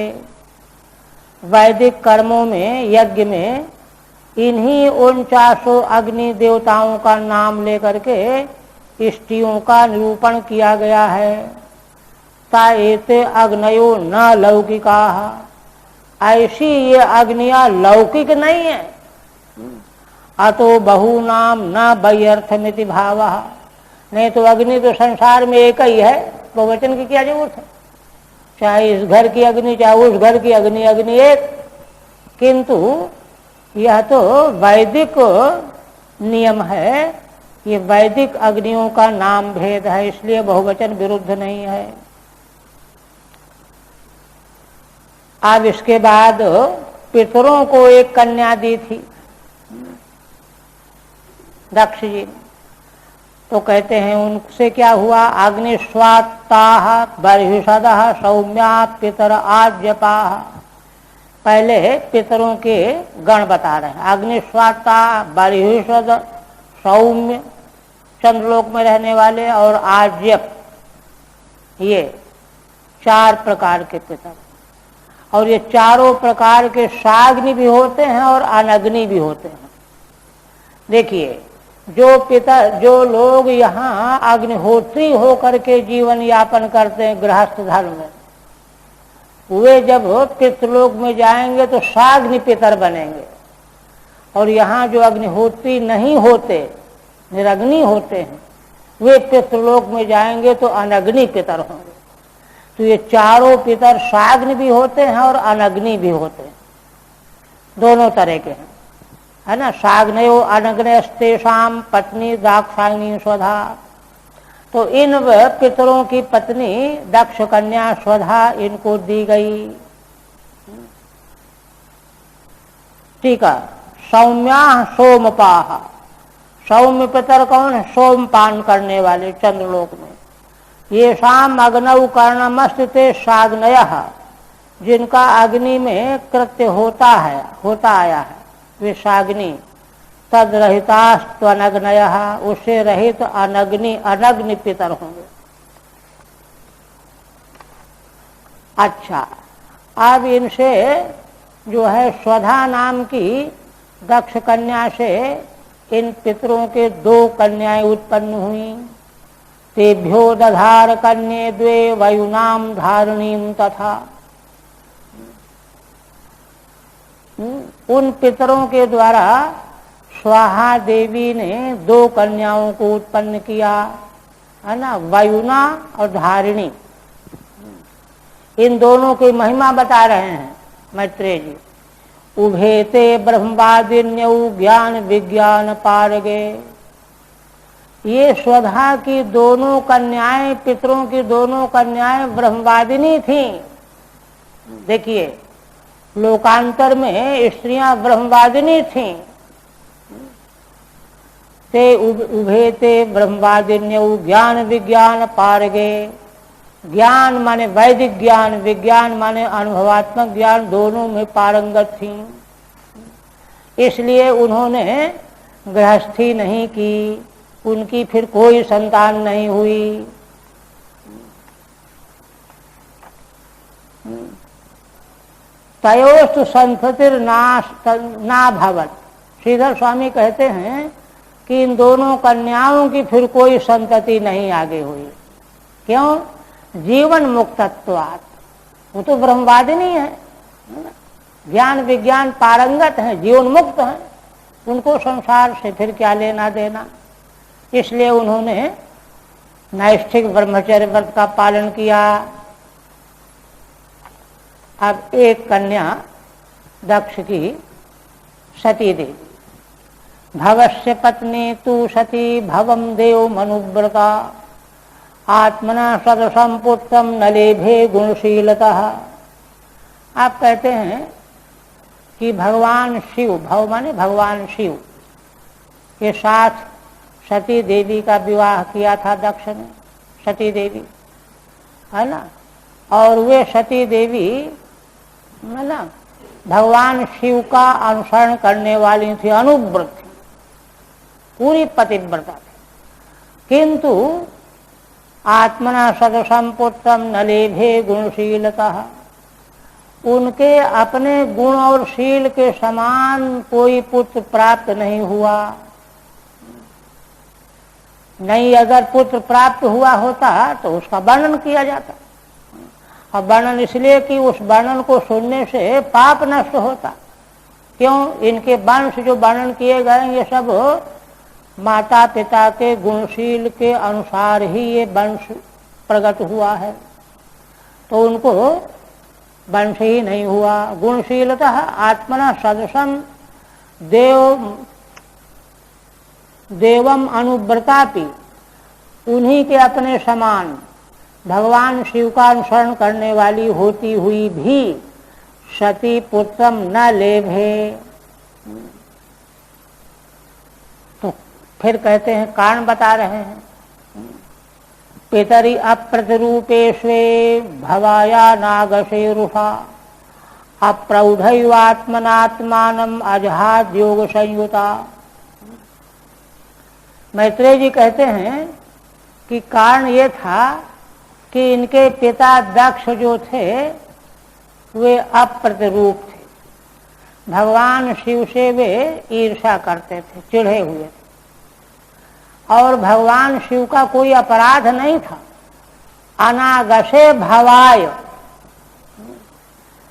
[SPEAKER 1] वैदिक कर्मों में, यज्ञ में इन्हीं 49 अग्नि देवताओं का नाम लेकर के इष्टियों का निरूपण किया गया है। ताएते अग्नयो न लौकिका, ऐसी ये अग्नियां लौकिक नहीं है। अतो बहुनाम न व्यर्थमिति भावः, नहीं तो अग्नि तो संसार में एक ही है, बहुवचन की क्या जरूरत है। चाहे इस घर की अग्नि चाहे उस घर की अग्नि, अग्नि एक। किंतु यह तो वैदिक नियम है, ये वैदिक अग्नियों का नाम भेद है, इसलिए बहुवचन विरुद्ध नहीं है। अब इसके बाद पितरों को एक कन्या दी थी दक्ष जी, तो कहते हैं उनसे क्या हुआ। अग्निस्वात्ताः बर्हिषदः सौम्या पितर आज्यपाः। पहले पितरों के गण बता रहे हैं। अग्निस्वात्ता, बर्हिषद, सौम्य चंद्रलोक में रहने वाले, और आज्यप, ये 4 प्रकार के पितर। और ये चारों प्रकार के साग्नि भी होते हैं और अनग्नि भी होते हैं। देखिए, जो लोग यहाँ अग्निहोत्री होकर के जीवन यापन करते हैं गृहस्थ धर्म में, वे जब पितृलोक में जाएंगे तो साग्नि पितर बनेंगे। और यहाँ जो अग्निहोत्री नहीं होते, निरग्नि होते हैं, वे पितृलोक में जाएंगे तो अनग्नि पितर होंगे। तो ये चारों पितर साग्नि भी होते हैं और अनग्नि भी होते हैं, दोनों तरह के हैं, है ना। साग्नयो अनग्नयस्तेषां पत्नी दाक्षायणी स्वधा, तो इन पितरों की पत्नी दक्ष कन्या स्वधा इनको दी गई। ठीक है। सौम्या सोमपाह, सौम्य पितर कौन है? सोमपान करने वाले चंद्रलोक में। ये शाम अग्नौ कर्णमस्ते साग्नयः, जिनका अग्नि में कृत्य होता आया है, वे साग्नि। तद रहितास्त्वनग्नयः, उससे रहित अनग्नि पितर होंगे। अच्छा, अब इनसे जो है स्वधा नाम की दक्ष कन्या से इन पितरों के 2 कन्याएं उत्पन्न हुई। तेभ्यो दधार कन्ये 2 वायुनाम धारणीम तथा। उन पितरों के द्वारा स्वाहा देवी ने 2 कन्याओं को उत्पन्न किया, है ना, वायुना और धारिणी। इन दोनों की महिमा बता रहे हैं मैत्रेय जी। उभेते ब्रह्मवादिन्यौ ज्ञान विज्ञान पारगे। ये स्वधा की दोनों कन्याएं, पितरों की दोनों कन्याएं ब्रह्मवादिनी थीं। देखिए, लोकांतर में स्त्रियां ब्रह्मवादिनी थीं। ते उभेते ब्रह्मवादिन्यौ ज्ञान विज्ञान पारगे। ज्ञान माने वैदिक ज्ञान, विज्ञान माने अनुभवात्मक ज्ञान, दोनों में पारंगत थी। इसलिए उन्होंने गृहस्थी नहीं की, उनकी फिर कोई संतान नहीं हुई। तयोस्तु संततिर ना भवत। श्रीधर स्वामी कहते हैं कि इन दोनों कन्याओं की फिर कोई संतति नहीं आगे हुई। क्यों? जीवन मुक्तत्वात्, वो तो ब्रह्मवादिनी है, ज्ञान विज्ञान पारंगत हैं, जीवन मुक्त हैं, उनको संसार से फिर क्या लेना देना। इसलिए उन्होंने नैष्ठिक ब्रह्मचर्य व्रत का पालन किया। अब एक कन्या दक्ष की सती देवी, भवस्य पत्नी तु सती भवम देव मनुव्रता आत्मना सदसम पुत्रम न लेभे गुणशीलता। आप कहते हैं कि भगवान शिव, भव माने भगवान शिव के साथ सती देवी का विवाह किया था दक्ष ने, सती देवी है ना। और वे सती देवी है ना भगवान शिव का अनुसरण करने वाली थी, अनुव्रत थी, पूरी पतिव्रता थी। किंतु आत्मना सदसम पुत्रम न लेभे गुणशीलता, उनके अपने गुण और शील के समान कोई पुत्र प्राप्त नहीं हुआ। नहीं, अगर पुत्र प्राप्त हुआ होता तो उसका वर्णन किया जाता। और वर्णन इसलिए कि उस वर्णन को सुनने से पाप नष्ट होता। क्यों? इनके वंश जो वर्णन किए गए ये सब माता पिता के गुणशील के अनुसार ही ये वंश प्रकट हुआ है, तो उनको वंश ही नहीं हुआ। गुणशीलता आत्मना सदसम देवम अनुव्रतापि, उन्हीं के अपने समान भगवान शिव का अनुसरण करने वाली होती हुई भी सती पुत्रम न लेभे। तो फिर कहते हैं, कारण बता रहे हैं, पितरि अप्रतिरूपेष्वे भवाया नागशेरुषा अप्रौढ़ैवात्मनात्मानम अजहाद योग संयुता। मैत्रेय जी कहते हैं कि कारण ये था कि इनके पिता दक्ष जो थे वे अप्रतिरूप थे, भगवान शिव से वे ईर्ष्या करते थे, चिढ़े हुए थे। और भगवान शिव का कोई अपराध नहीं था। अनागसे भवाय,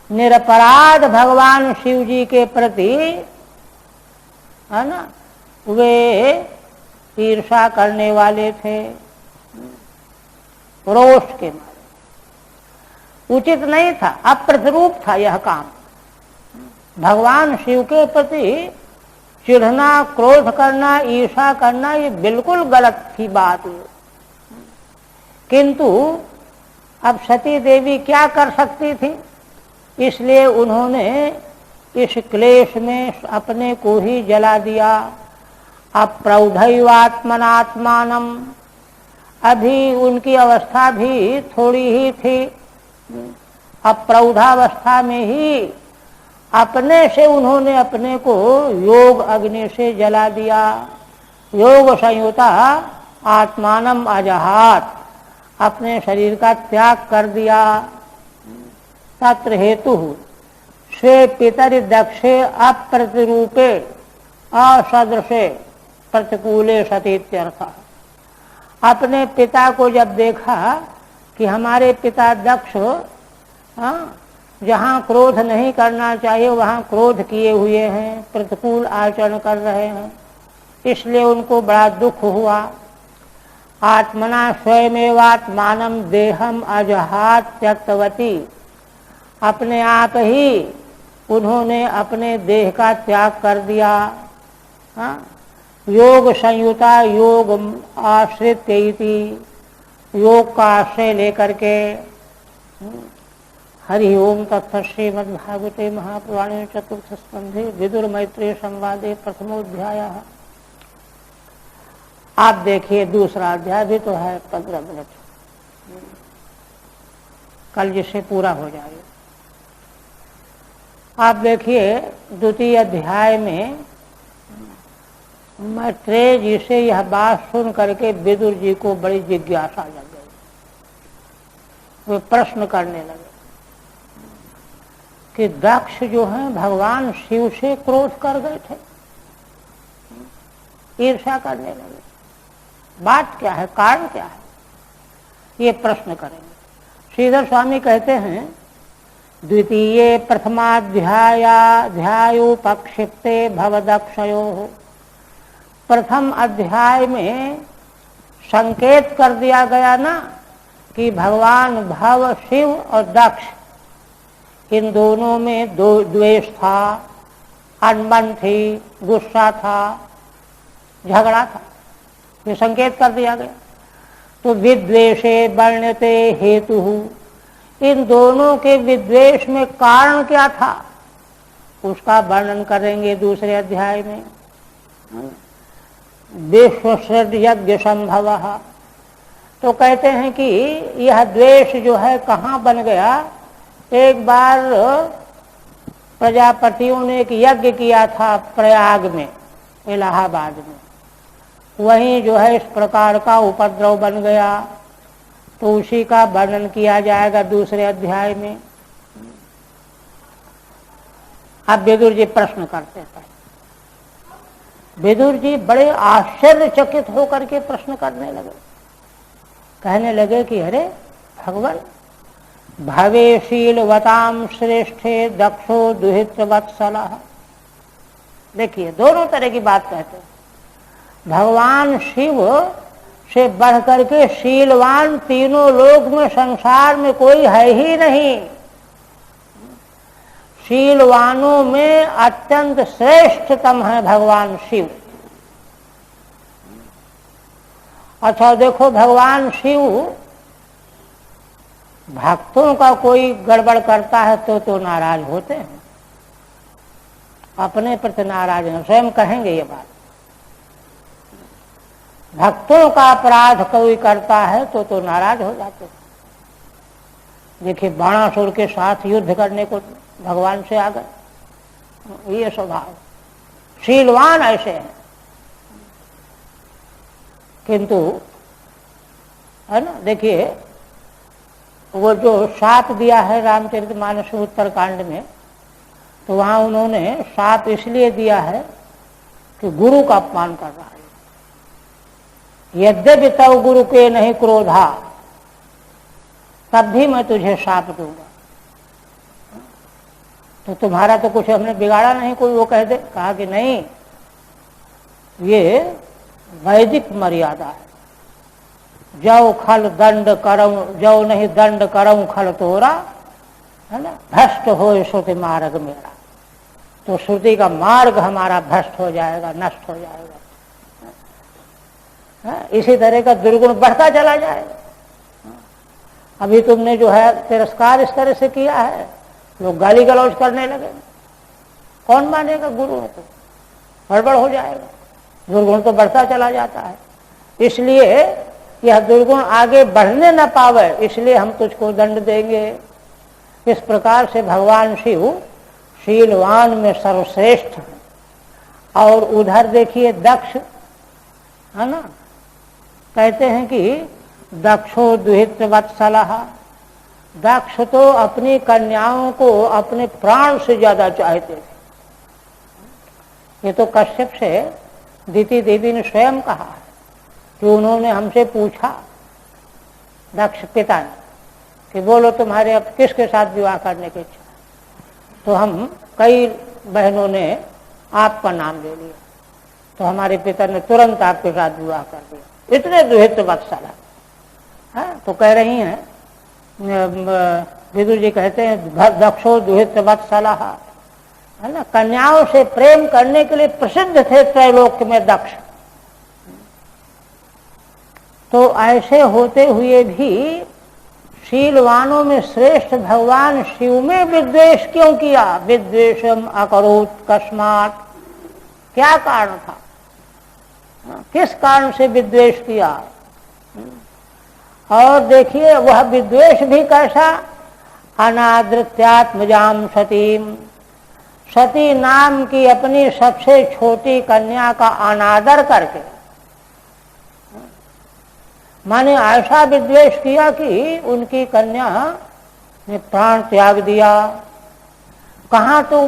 [SPEAKER 1] निरपराध भगवान शिव जी के प्रति है ना वे ईर्ष्या करने वाले थे, रोष के मारे। उचित नहीं था, अप्रतिरूप था यह काम। भगवान शिव के प्रति चिढ़ना, क्रोध करना, ईर्ष्या करना ये बिल्कुल गलत थी बात। किंतु अब सती देवी क्या कर सकती थी, इसलिए उन्होंने इस क्लेश में अपने को ही जला दिया। अप्रौढ़ैवात्मनात्मानम, अभी उनकी अवस्था भी थोड़ी ही थी, अप्रौढ़ावस्था में ही अपने से उन्होंने अपने को योग अग्नि से जला दिया। योग संयुता आत्मानम अजहात, अपने शरीर का त्याग कर दिया। तत्र हेतु स्वे पितरि दक्षे अप्रतिरूपे असदृशे प्रतिकूले सतीत्यर्थ। अपने पिता को जब देखा कि हमारे पिता दक्ष जहाँ क्रोध नहीं करना चाहिए वहाँ क्रोध किए हुए हैं, प्रतिकूल आचरण कर रहे हैं, इसलिए उनको बड़ा दुख हुआ। आत्मना स्वयमेवात्मानम देहम अजहात त्यक्तवती, अपने आप ही उन्होंने अपने देह का त्याग कर दिया। योग संयुता, योग आश्रित इति, योग का आश्रय लेकर के। हरि ओम तत्सत्। श्रीमद्भागवते महापुराणे चतुर्थ स्कंधे विदुर मैत्रेय संवादे प्रथमोध्यायः। आप देखिए दूसरा अध्याय भी तो है 15 मिनट, कल जिससे पूरा हो जाएगा। आप देखिए द्वितीय अध्याय में मैत्रेय जी से यह बात सुन करके विदुर जी को बड़ी जिज्ञासा लग गई। वे प्रश्न करने लगे कि दक्ष जो हैं भगवान शिव से क्रोध कर गए थे, ईर्ष्या करने लगे। बात क्या है, कारण क्या है, ये प्रश्न करेंगे। श्रीधर स्वामी कहते हैं द्वितीये प्रथमाध्यायोपक्षिप्ते भवदक्षयोः। प्रथम अध्याय में संकेत कर दिया गया ना कि भगवान भव, शिव और दक्ष, इन दोनों में द्वेष था, अनबन थी, गुस्सा था, झगड़ा था, ये संकेत कर दिया गया। तो विद्वेषे वर्ण्यते हेतु, इन दोनों के विद्वेष में कारण क्या था उसका वर्णन करेंगे दूसरे अध्याय में। विश्वसृज यज्ञ संभवः, तो कहते हैं कि यह द्वेष जो है कहाँ बन गया। एक बार प्रजापतियों ने एक यज्ञ किया था प्रयाग में, इलाहाबाद में, वहीं जो है इस प्रकार का उपद्रव बन गया। तो उसी का वर्णन किया जाएगा दूसरे अध्याय में। अब विदुर जी प्रश्न करते थे। विदुर जी बड़े आश्चर्यचकित होकर के प्रश्न करने लगे, कहने लगे कि अरे भगवान, भवेशीलवताम श्रेष्ठे दक्षो दुहित्र वत्सलः। देखिए दोनों तरह की बात कहते हैं। भगवान शिव से बढ़ करके शीलवान तीनों लोक में संसार में कोई है ही नहीं। शीलवानों में अत्यंत श्रेष्ठतम है भगवान शिव। अच्छा देखो, भगवान शिव भक्तों का कोई गड़बड़ करता है तो नाराज होते हैं, अपने प्रति नाराज हैं, स्वयं कहेंगे ये बात। भक्तों का अपराध कोई करता है तो नाराज हो जाते हैं। देखिए बाणासुर के साथ युद्ध करने को भगवान से आ गए, ये स्वभाव। शीलवान ऐसे हैं, किंतु है ना। देखिए वो जो शाप दिया है रामचरितमानस उत्तरकांड में, तो वहां उन्होंने शाप इसलिए दिया है कि गुरु का अपमान कर रहा है। यद्यपि तव गुरु के नहीं क्रोधा, तब भी मैं तुझे शाप दूंगा। तो तुम्हारा तो कुछ हमने बिगाड़ा नहीं कोई, वो कह दे। कहा कि नहीं, ये वैदिक मर्यादा है। जौ खल दंड करऊं, जौ नहीं दंड करऊं खल तोरा, है ना, भ्रष्ट हो श्रुति मार्ग मेरा। तो श्रुति का मार्ग हमारा भ्रष्ट हो जाएगा, नष्ट हो जाएगा। इसी तरह का दुर्गुण बढ़ता चला जाएगा। अभी तुमने जो है तिरस्कार इस तरह से किया है, लोग गाली गलौज करने लगे, कौन मानेगा गुरुओं को? गड़बड़ हो जाएगा, दुर्गुण तो बढ़ता चला जाता है। इसलिए यह दुर्गुण आगे बढ़ने न पावे, इसलिए हम तुझको दंड देंगे। इस प्रकार से भगवान शिव शीलवान में सर्वश्रेष्ठ है। और उधर देखिए दक्ष, है ना, कहते हैं कि दक्षो दुहित्र वत्सलः। दक्ष तो अपनी कन्याओं को अपने प्राण से ज्यादा चाहते थे। ये तो कश्यप से दिति देवी ने स्वयं कहा है कि उन्होंने हमसे पूछा, दक्ष पिता ने, कि बोलो तुम्हारे अब किसके साथ विवाह करने की इच्छा। तो हम कई बहनों ने आपका नाम ले लिया, तो हमारे पिता ने तुरंत आपके साथ विवाह कर दिया। इतने दुहित्र वत्सलः है। तो कह रही हैं, विदुर जी कहते हैं दक्षो दुहित्र वत्सलः, है ना, कन्याओं से प्रेम करने के लिए प्रसिद्ध थे त्रैलोक्य में दक्ष। तो ऐसे होते हुए भी शीलवानों में श्रेष्ठ भगवान शिव में विद्वेष क्यों किया? विद्वेषम अकरोत् कस्मात्, क्या कारण था? किस कारण से विद्वेष किया? और देखिए वह विद्वेष भी कैसा? अनादृत्यात्मजाम सतीम, सती नाम की अपनी सबसे छोटी कन्या का अनादर करके, माने ऐसा विद्वेष किया कि उनकी कन्या ने प्राण त्याग दिया। कहाँ तो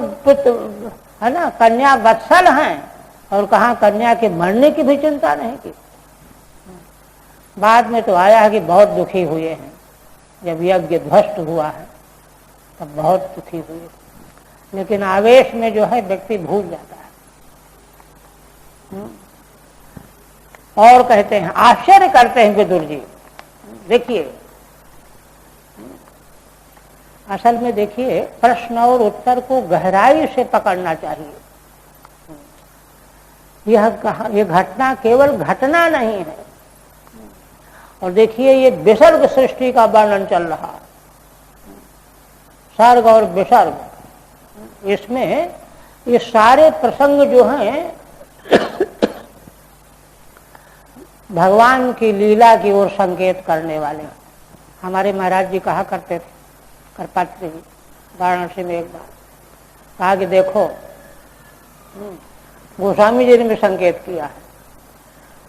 [SPEAKER 1] है ना, कन्या वत्सल हैं, और कहाँ कन्या के मरने की भी चिंता नहीं की। बाद में तो आया है कि बहुत दुखी हुए हैं जब यज्ञ ध्वस्त हुआ है, तब बहुत दुखी हुए। लेकिन आवेश में जो है व्यक्ति भूल जाता है। और कहते हैं, आश्चर्य करते हैं विदुर जी। देखिए, असल में देखिए, प्रश्न और उत्तर को गहराई से पकड़ना चाहिए। यह घटना केवल घटना नहीं है। और देखिए, ये विसर्ग सृष्टि का वर्णन चल रहा है, सर्ग और विसर्ग। इसमें ये सारे प्रसंग जो हैं भगवान की लीला की ओर संकेत करने वाले। हमारे महाराज जी कहा करते थे, करपात्री जी, वाराणसी में एक बार कहा कि देखो, गोस्वामी जी ने भी संकेत किया है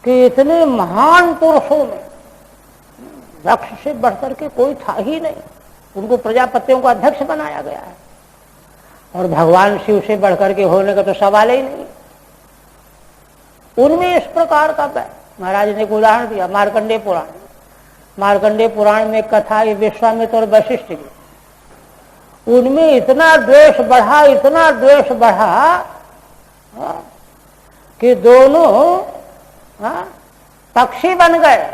[SPEAKER 1] कि इतने महान पुरुषों में दक्ष से बढ़कर के कोई था ही नहीं। उनको प्रजापतियों का अध्यक्ष बनाया गया है, और भगवान शिव से बढ़कर के होने का तो सवाल ही नहीं। उनमें इस प्रकार का महाराज ने एक उदाहरण दिया, मार्कंडेय पुराण। मार्कंडेय पुराण में कथा है विश्वामित्र और वशिष्ठ की। उनमें इतना द्वेष बढ़ा, इतना द्वेष बढ़ा कि दोनों पक्षी बन गए,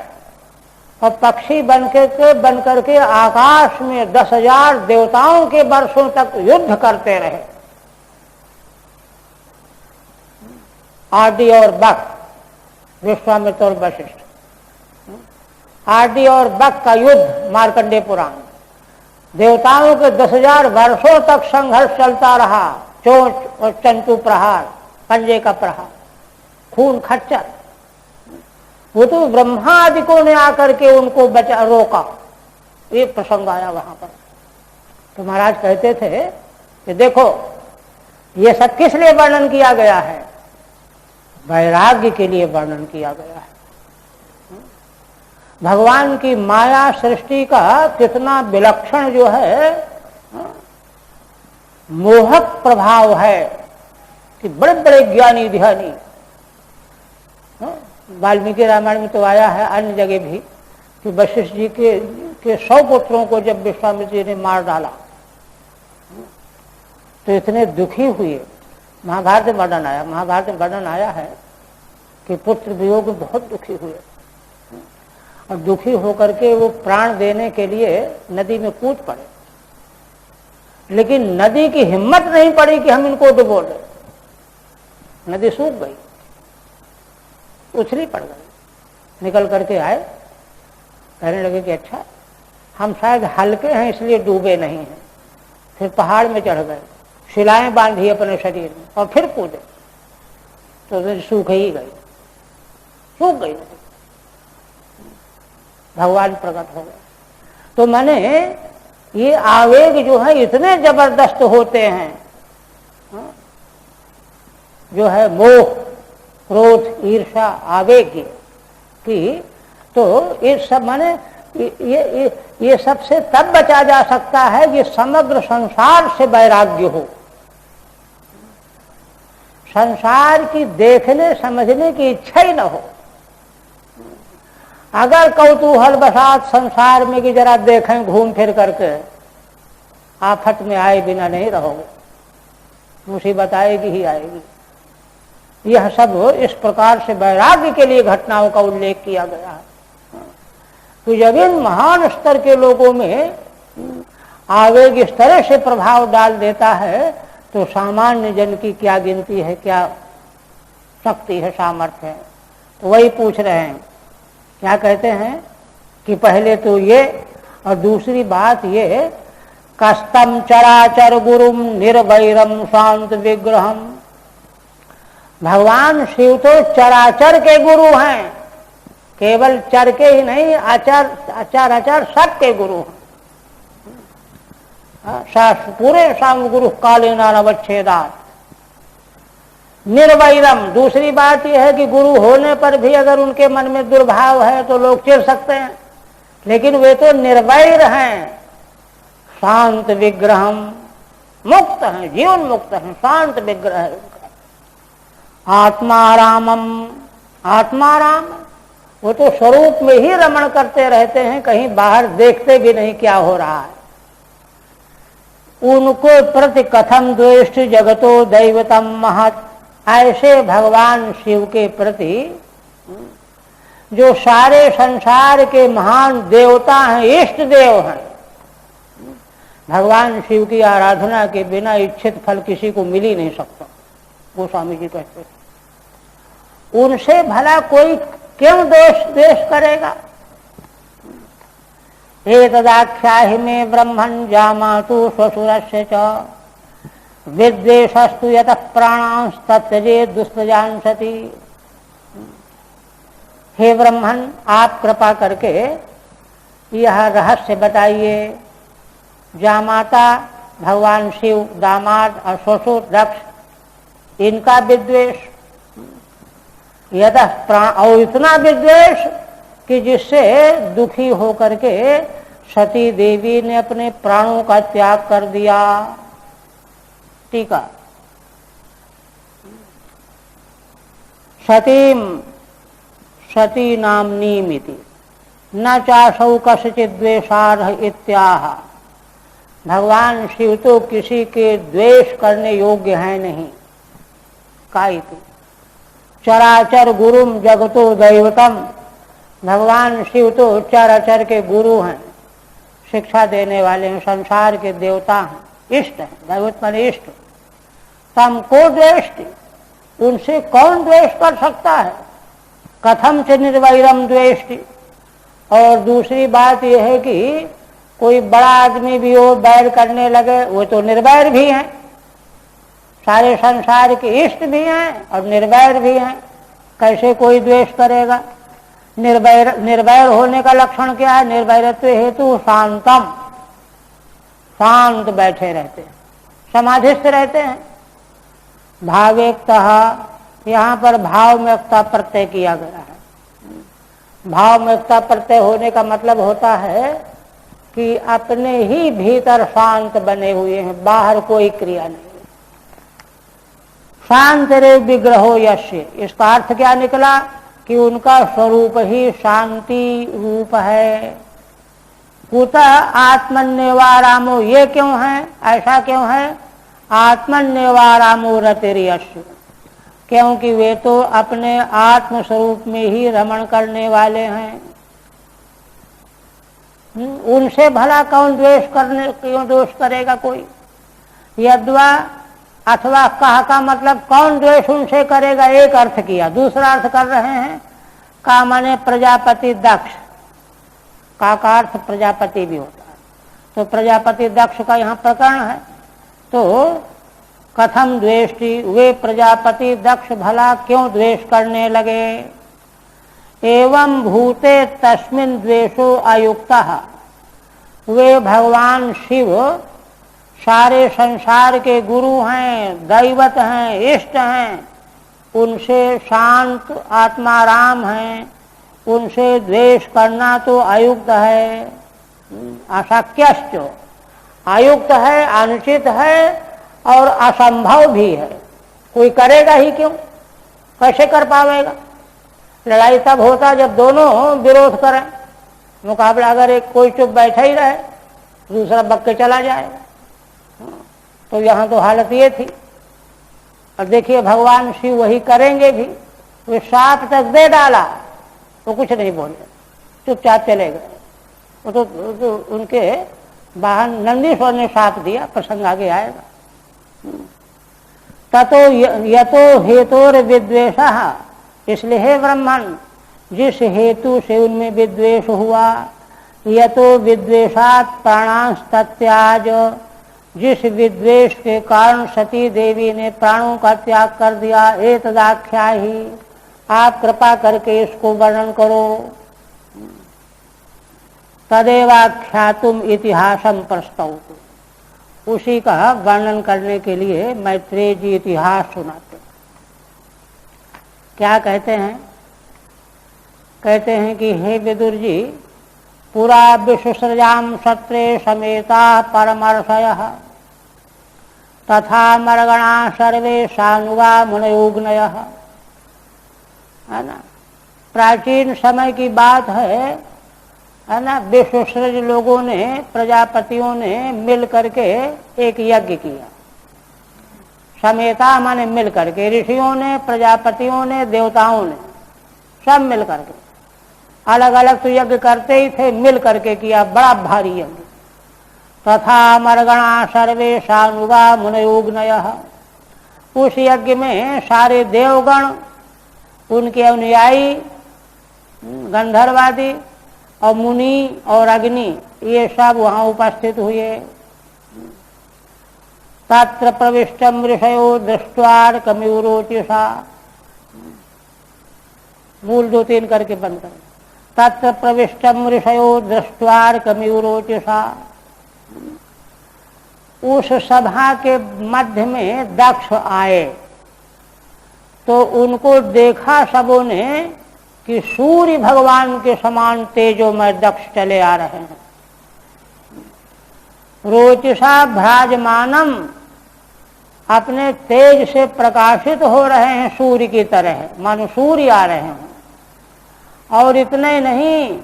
[SPEAKER 1] और पक्षी बन करके आकाश में 10,000 देवताओं के वर्षों तक युद्ध करते रहे। आदि और बक, विश्वामित्र और वशिष्ठ, आदि और बक का युद्ध मार्कंडेय पुराण। देवताओं के 10,000 वर्षों तक संघर्ष चलता रहा, चोंच और चंटू प्रहार, पंजे का प्रहार, खून खच्चर। वो तो ब्रह्मा आदिकों ने आकर के उनको रोका। ये प्रसंग आया वहां पर। तो महाराज कहते थे कि देखो, ये सब किस लिए वर्णन किया गया है? वैराग्य के लिए वर्णन किया गया है। भगवान की माया सृष्टि का कितना विलक्षण जो है मोहक प्रभाव है कि बड़े बड़े ज्ञानी ध्यानी, वाल्मीकि रामायण में तो आया है, अन्य जगह भी, कि वशिष्ठ जी के 100 पुत्रों को जब विश्वामित्र जी ने मार डाला तो इतने दुखी हुए। महाभारत में वर्णन आया, महाभारत में वर्णन आया है कि पुत्र वियोग में बहुत दुखी हुए, और दुखी होकर के वो प्राण देने के लिए नदी में कूद पड़े। लेकिन नदी की हिम्मत नहीं पड़ी कि हम इनको डुबो दें। नदी सूख गई, उछली पड़ गई। निकल करके आए, कहने लगे कि अच्छा, हम शायद हल्के हैं इसलिए डूबे नहीं हैं। फिर पहाड़ में चढ़ गए, शिलाएं बांधी अपने शरीर में, और फिर कूदे तो नदी सूख ही गई, सूख गई नदी। भगवान प्रकट हो गए। तो माने ये आवेग जो है इतने जबरदस्त होते हैं, जो है मोह, क्रोध, ईर्ष्या, आवेग की, तो ये सब माने ये सबसे तब बचा जा सकता है कि समग्र संसार से वैराग्य हो। संसार की देखने समझने की इच्छा ही न हो। अगर कौतूहल बसात संसार में कि जरा देखें घूम फिर करके, आफत में आए बिना नहीं रहोगे, मुसीबत आएगी ही आएगी। यह सब इस प्रकार से वैराग्य के लिए घटनाओं का उल्लेख किया गया है। तो जब इन महान स्तर के लोगों में आवेग इस तरह से प्रभाव डाल देता है, तो सामान्य जन की क्या गिनती है, क्या शक्ति है, सामर्थ्य है। तो वही पूछ रहे हैं, क्या कहते हैं कि पहले तो ये, और दूसरी बात ये, कस्तम चराचर गुरुम निर्वैरम शांत विग्रहम। भगवान शिव तो चराचर के गुरु हैं, केवल चर के ही नहीं, आचार अचार सब के गुरु हैं। पूरे शाम गुरु काले नानवच्छेदात। निर्वैरम, दूसरी बात यह है कि गुरु होने पर भी अगर उनके मन में दुर्भाव है तो लोग चिढ़ सकते हैं, लेकिन वे तो निर्वैर हैं। शांत विग्रहम, मुक्त हैं, जीवन मुक्त हैं, शांत विग्रह है उनका। आत्मारामम, आत्माराम, वो तो स्वरूप में ही रमण करते रहते हैं, कहीं बाहर देखते भी नहीं क्या हो रहा है। उनको प्रति कथम द्वेष्ट जगतो दैवतम महत्। ऐसे भगवान शिव के प्रति जो सारे संसार के महान देवता हैं, इष्ट देव हैं, भगवान शिव की आराधना के बिना इच्छित फल किसी को मिल ही नहीं सकता, गोस्वामी जी कहते हैं। उनसे भला कोई क्यों द्वेष करेगा? एतदाख्याहि मे ब्रह्मन् जामातु स्वसुरस्य च विद्वेषस्तु यतः प्राणांस्तत्यजेत् दुष्प्रजान् सति। हे ब्रह्मन, आप कृपा करके यह रहस्य बताइए। जामाता भगवान शिव, दामाद और ससुर दक्ष, इनका विद्वेष, यतः प्राण, और इतना विद्वेष कि जिससे दुखी होकर के सती देवी ने अपने प्राणों का त्याग कर दिया। टीका, सतीम सती नामनीमिति न चासौ कस्यचित् द्वेषार्ह इत्याह। भगवान शिव तो किसी के द्वेष करने योग्य हैं नहीं। काइति चराचर गुरुम जगतो दैवतम। भगवान शिव तो चराचर के गुरु हैं, शिक्षा देने वाले हैं, संसार के देवता हैं, इष्ट हैं। दैवत माने इष्ट। तम को द्वेष्टि, उनसे कौन द्वेष कर सकता है? कथम च निर्वैरम द्वेष्टि। और दूसरी बात यह है कि कोई बड़ा आदमी भी हो, बैर करने लगे, वो तो निर्वैर भी हैं, सारे संसार के इष्ट भी हैं और निर्वैर भी हैं। कैसे कोई द्वेष करेगा? निर्वैर होने का लक्षण क्या है? निर्वैरत्व हेतु शांतम, शांत बैठे रहते हैं, समाधिस्थ रहते हैं। भावेकतः, यहाँ पर भाव में एकता प्रत्यय किया गया है। भाव में एकता प्रत्यय होने का मतलब होता है कि अपने ही भीतर शांत बने हुए हैं, बाहर कोई क्रिया नहीं। शांत रे विग्रहो यस्य, इसका अर्थ क्या निकला कि उनका स्वरूप ही शांति रूप है। कुतः आत्मन्यवारामो, ये क्यों है, ऐसा क्यों है? आत्मन्यवारामो रतिर्यस्य, क्योंकि वे तो अपने आत्म स्वरूप में ही रमण करने वाले हैं। उनसे भला कौन क्यों द्वेष करेगा कोई? यद्वा अथवा कह का मतलब कौन द्वेष उनसे करेगा, एक अर्थ किया। दूसरा अर्थ कर रहे हैं का माने प्रजापति दक्ष, का अर्थ प्रजापति भी होता है। तो प्रजापति दक्ष का यहाँ प्रकरण है। तो कथम द्वेष्टि, वे प्रजापति दक्ष भला क्यों द्वेष करने लगे? एवं भूते तस्मिन् द्वेषो अयुक्तः, वे भगवान शिव सारे संसार के गुरु हैं, दैवत हैं, इष्ट हैं, उनसे शांत आत्माराम हैं, उनसे द्वेष करना तो अयुक्त है। अशक्यश्च, अयुक्त है, अनुचित है और असंभव भी है। कोई करेगा ही क्यों? कैसे कर पावेगा? लड़ाई तब होता जब दोनों विरोध करें। मुकाबला अगर एक कोई चुप बैठा ही रहे, दूसरा बक के चला जाएगा। तो यहाँ तो हालत ये थी। और देखिए भगवान शिव वही करेंगे भी। वे साप तक दे डाला, वो कुछ नहीं बोले, चुपचाप चले गए। वो तो उनके बाहर नंदीश्वर ने साप दिया, प्रसंग आगे आएगा। ततो यतो हेतोर विद्वेषः, इसलिए हे ब्रह्मन, जिस हेतु से उनमें विद्वेष हुआ, यतो विद्वेषात् प्राणांस्तत्याज, जिस विद्वेष के कारण सती देवी ने प्राणों का त्याग कर दिया। एतदाख्याहि, आप कृपा करके इसको वर्णन करो। तदेवाख्यातुम इतिहासम प्रस्तौतु, उसी का वर्णन करने के लिए मैत्रेय जी इतिहास सुनाते। क्या कहते हैं? कहते हैं कि हे विदुर जी, पुरा विश्वसृजाम सत्रे समेता परमर्षयः तथा मरगणा सर्वे सानुवा मुनयोग्नयः। है ना? प्राचीन समय की बात है है ना, विश्वसृज लोगों ने, प्रजापतियों ने मिल करके एक यज्ञ किया। समेता माने मिल करके, ऋषियों ने, प्रजापतियों ने, देवताओं ने सब मिल करके, अलग अलग तो यज्ञ करते ही थे, मिल करके किया बड़ा भारी यज्ञ। तथा मरगणा सर्वे सानुगा मुनयोग्नयः, उस यज्ञ में सारे देवगण, उनके अनुयायी, गंधर्वादी और मुनि और अग्नि, ये सब वहां उपस्थित हुए। तत्र प्रविष्टम ऋषयो दृष्ट्वा कमिरोचिषा, मूल 2-3 करके बंद कर। तत्र प्रविष्टम ऋषयो दृष्ट्वा कमिरोचिषा, उस सभा के मध्य में दक्ष आए तो उनको देखा सबों ने कि सूर्य भगवान के समान तेजोमय दक्ष चले आ रहे हैं। रोचिषा भ्राजमानम, अपने तेज से प्रकाशित हो रहे हैं सूर्य की तरह, मानो सूर्य आ रहे हैं। और इतने नहीं,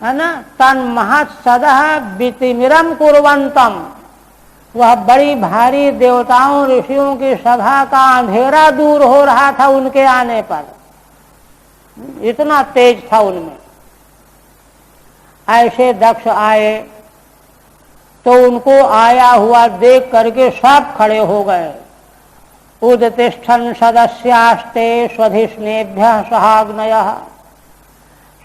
[SPEAKER 1] है ना, तन महत् सदः वितिमिरम कुर्वन्तम, वह बड़ी भारी देवताओं ऋषियों की सभा का अंधेरा दूर हो रहा था उनके आने पर, इतना तेज था उनमें। ऐसे दक्ष आए तो उनको आया हुआ देख करके सब खड़े हो गए। उदतिष्ठन् सदस्यास्ते स्वधिष्णेभ्यः सहाग्नयः,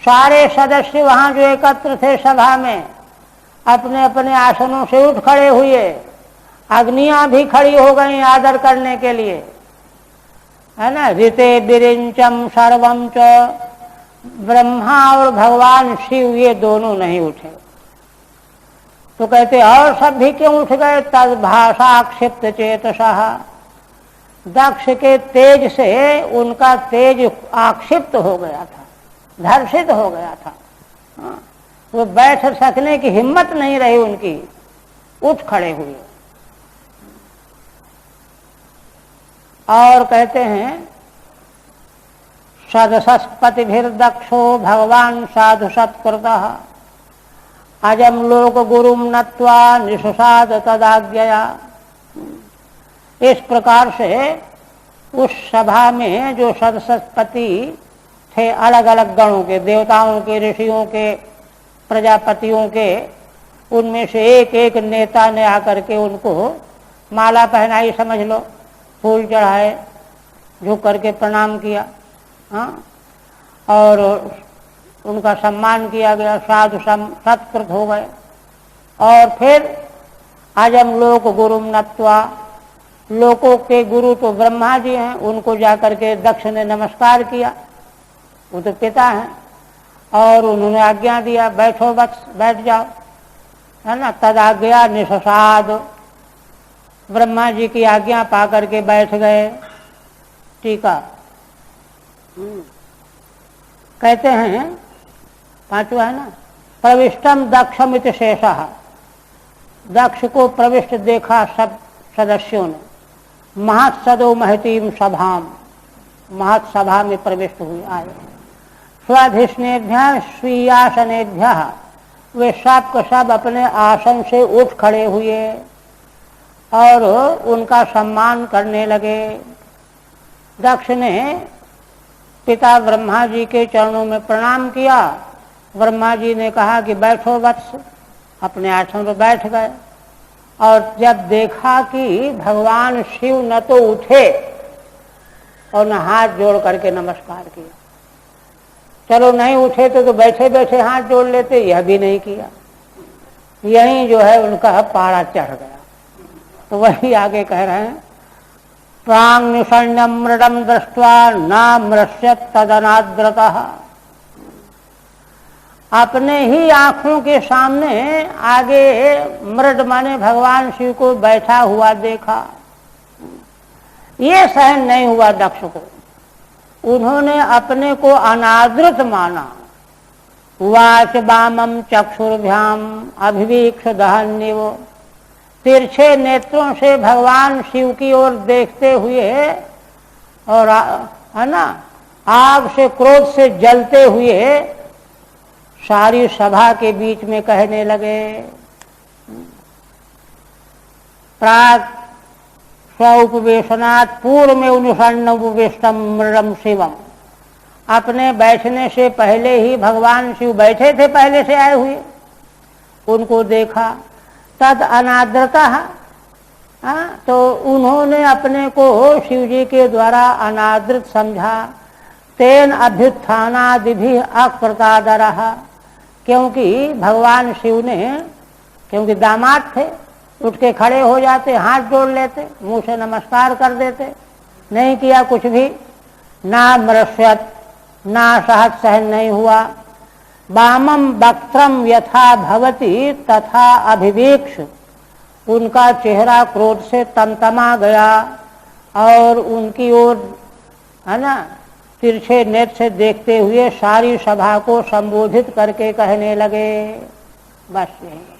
[SPEAKER 1] सारे सदस्य वहां जो एकत्र थे सभा में अपने अपने आसनों से उठ खड़े हुए। अग्नियां भी खड़ी हो गई आदर करने के लिए, है ना। ऋते विरिंचम सर्वम च, ब्रह्मा और भगवान शिव ये दोनों नहीं उठे। तो कहते और सब भी क्यों उठ गए? तद भाषा क्षिप्त चेतसः, दक्ष के तेज से उनका तेज आक्षिप्त हो गया था, धर्षित हो गया था। वो बैठ सकने की हिम्मत नहीं रही उनकी, उठ खड़े हुए। और कहते हैं सदसस्पतिभिर्दक्षो भगवान साधु सत्कृतः, अजम लोक गुरुम नत्वा निशुसाद तदाज्ञया। इस प्रकार से उस सभा में जो सदसस्पति थे, अलग अलग गणों के, देवताओं के, ऋषियों के, प्रजापतियों के, उनमें से एक एक नेता ने आकर के उनको माला पहनाई, समझ लो, फूल चढ़ाए, झुक करके प्रणाम किया, हाँ, और उनका सम्मान किया गया, साधु सत्कृत हो गए। और फिर अजम लोक गुरुम नत्वा, लोकों के गुरु तो ब्रह्मा जी हैं, उनको जाकर के दक्ष ने नमस्कार किया, वो तो पिता हैं, और उन्होंने आज्ञा दिया बैठो, बस बैठ जाओ, है ना। तद आज्ञा निशसाद, ब्रह्मा जी की आज्ञा पा करके बैठ गए। टीका कहते हैं, 5वां है ना, प्रविष्टम दक्षमित शेषः, दक्ष को प्रविष्ट देखा सब सदस्यों ने। महत्सदो महतीम सभाम, महत् सभा में प्रविष्ट हुए आए। स्वाधिष्णेभ्यः स्वीयासनेभ्यः, वे सब के सब अपने आसन से उठ खड़े हुए और उनका सम्मान करने लगे। दक्ष ने पिता ब्रह्मा जी के चरणों में प्रणाम किया। ब्रह्मा जी ने कहा कि बैठो वत्स, अपने आसन पर बैठ गए। और जब देखा कि भगवान शिव न तो उठे और न हाथ जोड़ करके नमस्कार किया, चलो नहीं उठे तो बैठे बैठे हाथ जोड़ लेते, यह भी नहीं किया। यही जो है उनका पारा चढ़ गया। तो वही आगे कह रहे हैं, प्रांग निषण्यम मृडम दृष्ट्वा नामृष्यत तदनाद्रतः, अपने ही आंखों के सामने आगे मृड माने भगवान शिव को बैठा हुआ देखा। ये सहन नहीं हुआ दक्ष को, उन्होंने अपने को अनादृत माना। वाच वामम चक्षुर्भ्याम अभिवीक्ष दहन्निव, तिरछे नेत्रों से भगवान शिव की ओर देखते हुए और है ना, आग से क्रोध से जलते हुए सारी सभा के बीच में कहने लगे, प्राग स्वउपवेशनात् पूर्व में अनुसन्न उपवेशतम मृडम शिवम। अपने बैठने से पहले ही भगवान शिव बैठे थे, पहले से आए हुए, उनको देखा। तद अनादरता, तो उन्होंने अपने को शिव जी के द्वारा अनादृत समझा। तेन अभ्युत्थानादिभि अकृतादरः, क्योंकि भगवान शिव ने, क्योंकि दामाद थे, उठ के खड़े हो जाते, हाथ जोड़ लेते, मुंह से नमस्कार कर देते, नहीं किया कुछ भी। ना मृष्यत, ना सहज सहन नहीं हुआ। वामम वक्त्रम यथा भवति तथा अभिवेक्ष, उनका चेहरा क्रोध से तमतमा गया और उनकी ओर, है ना, तिरछे नेत्र से देखते हुए सारी सभा को संबोधित करके कहने लगे। बस यही।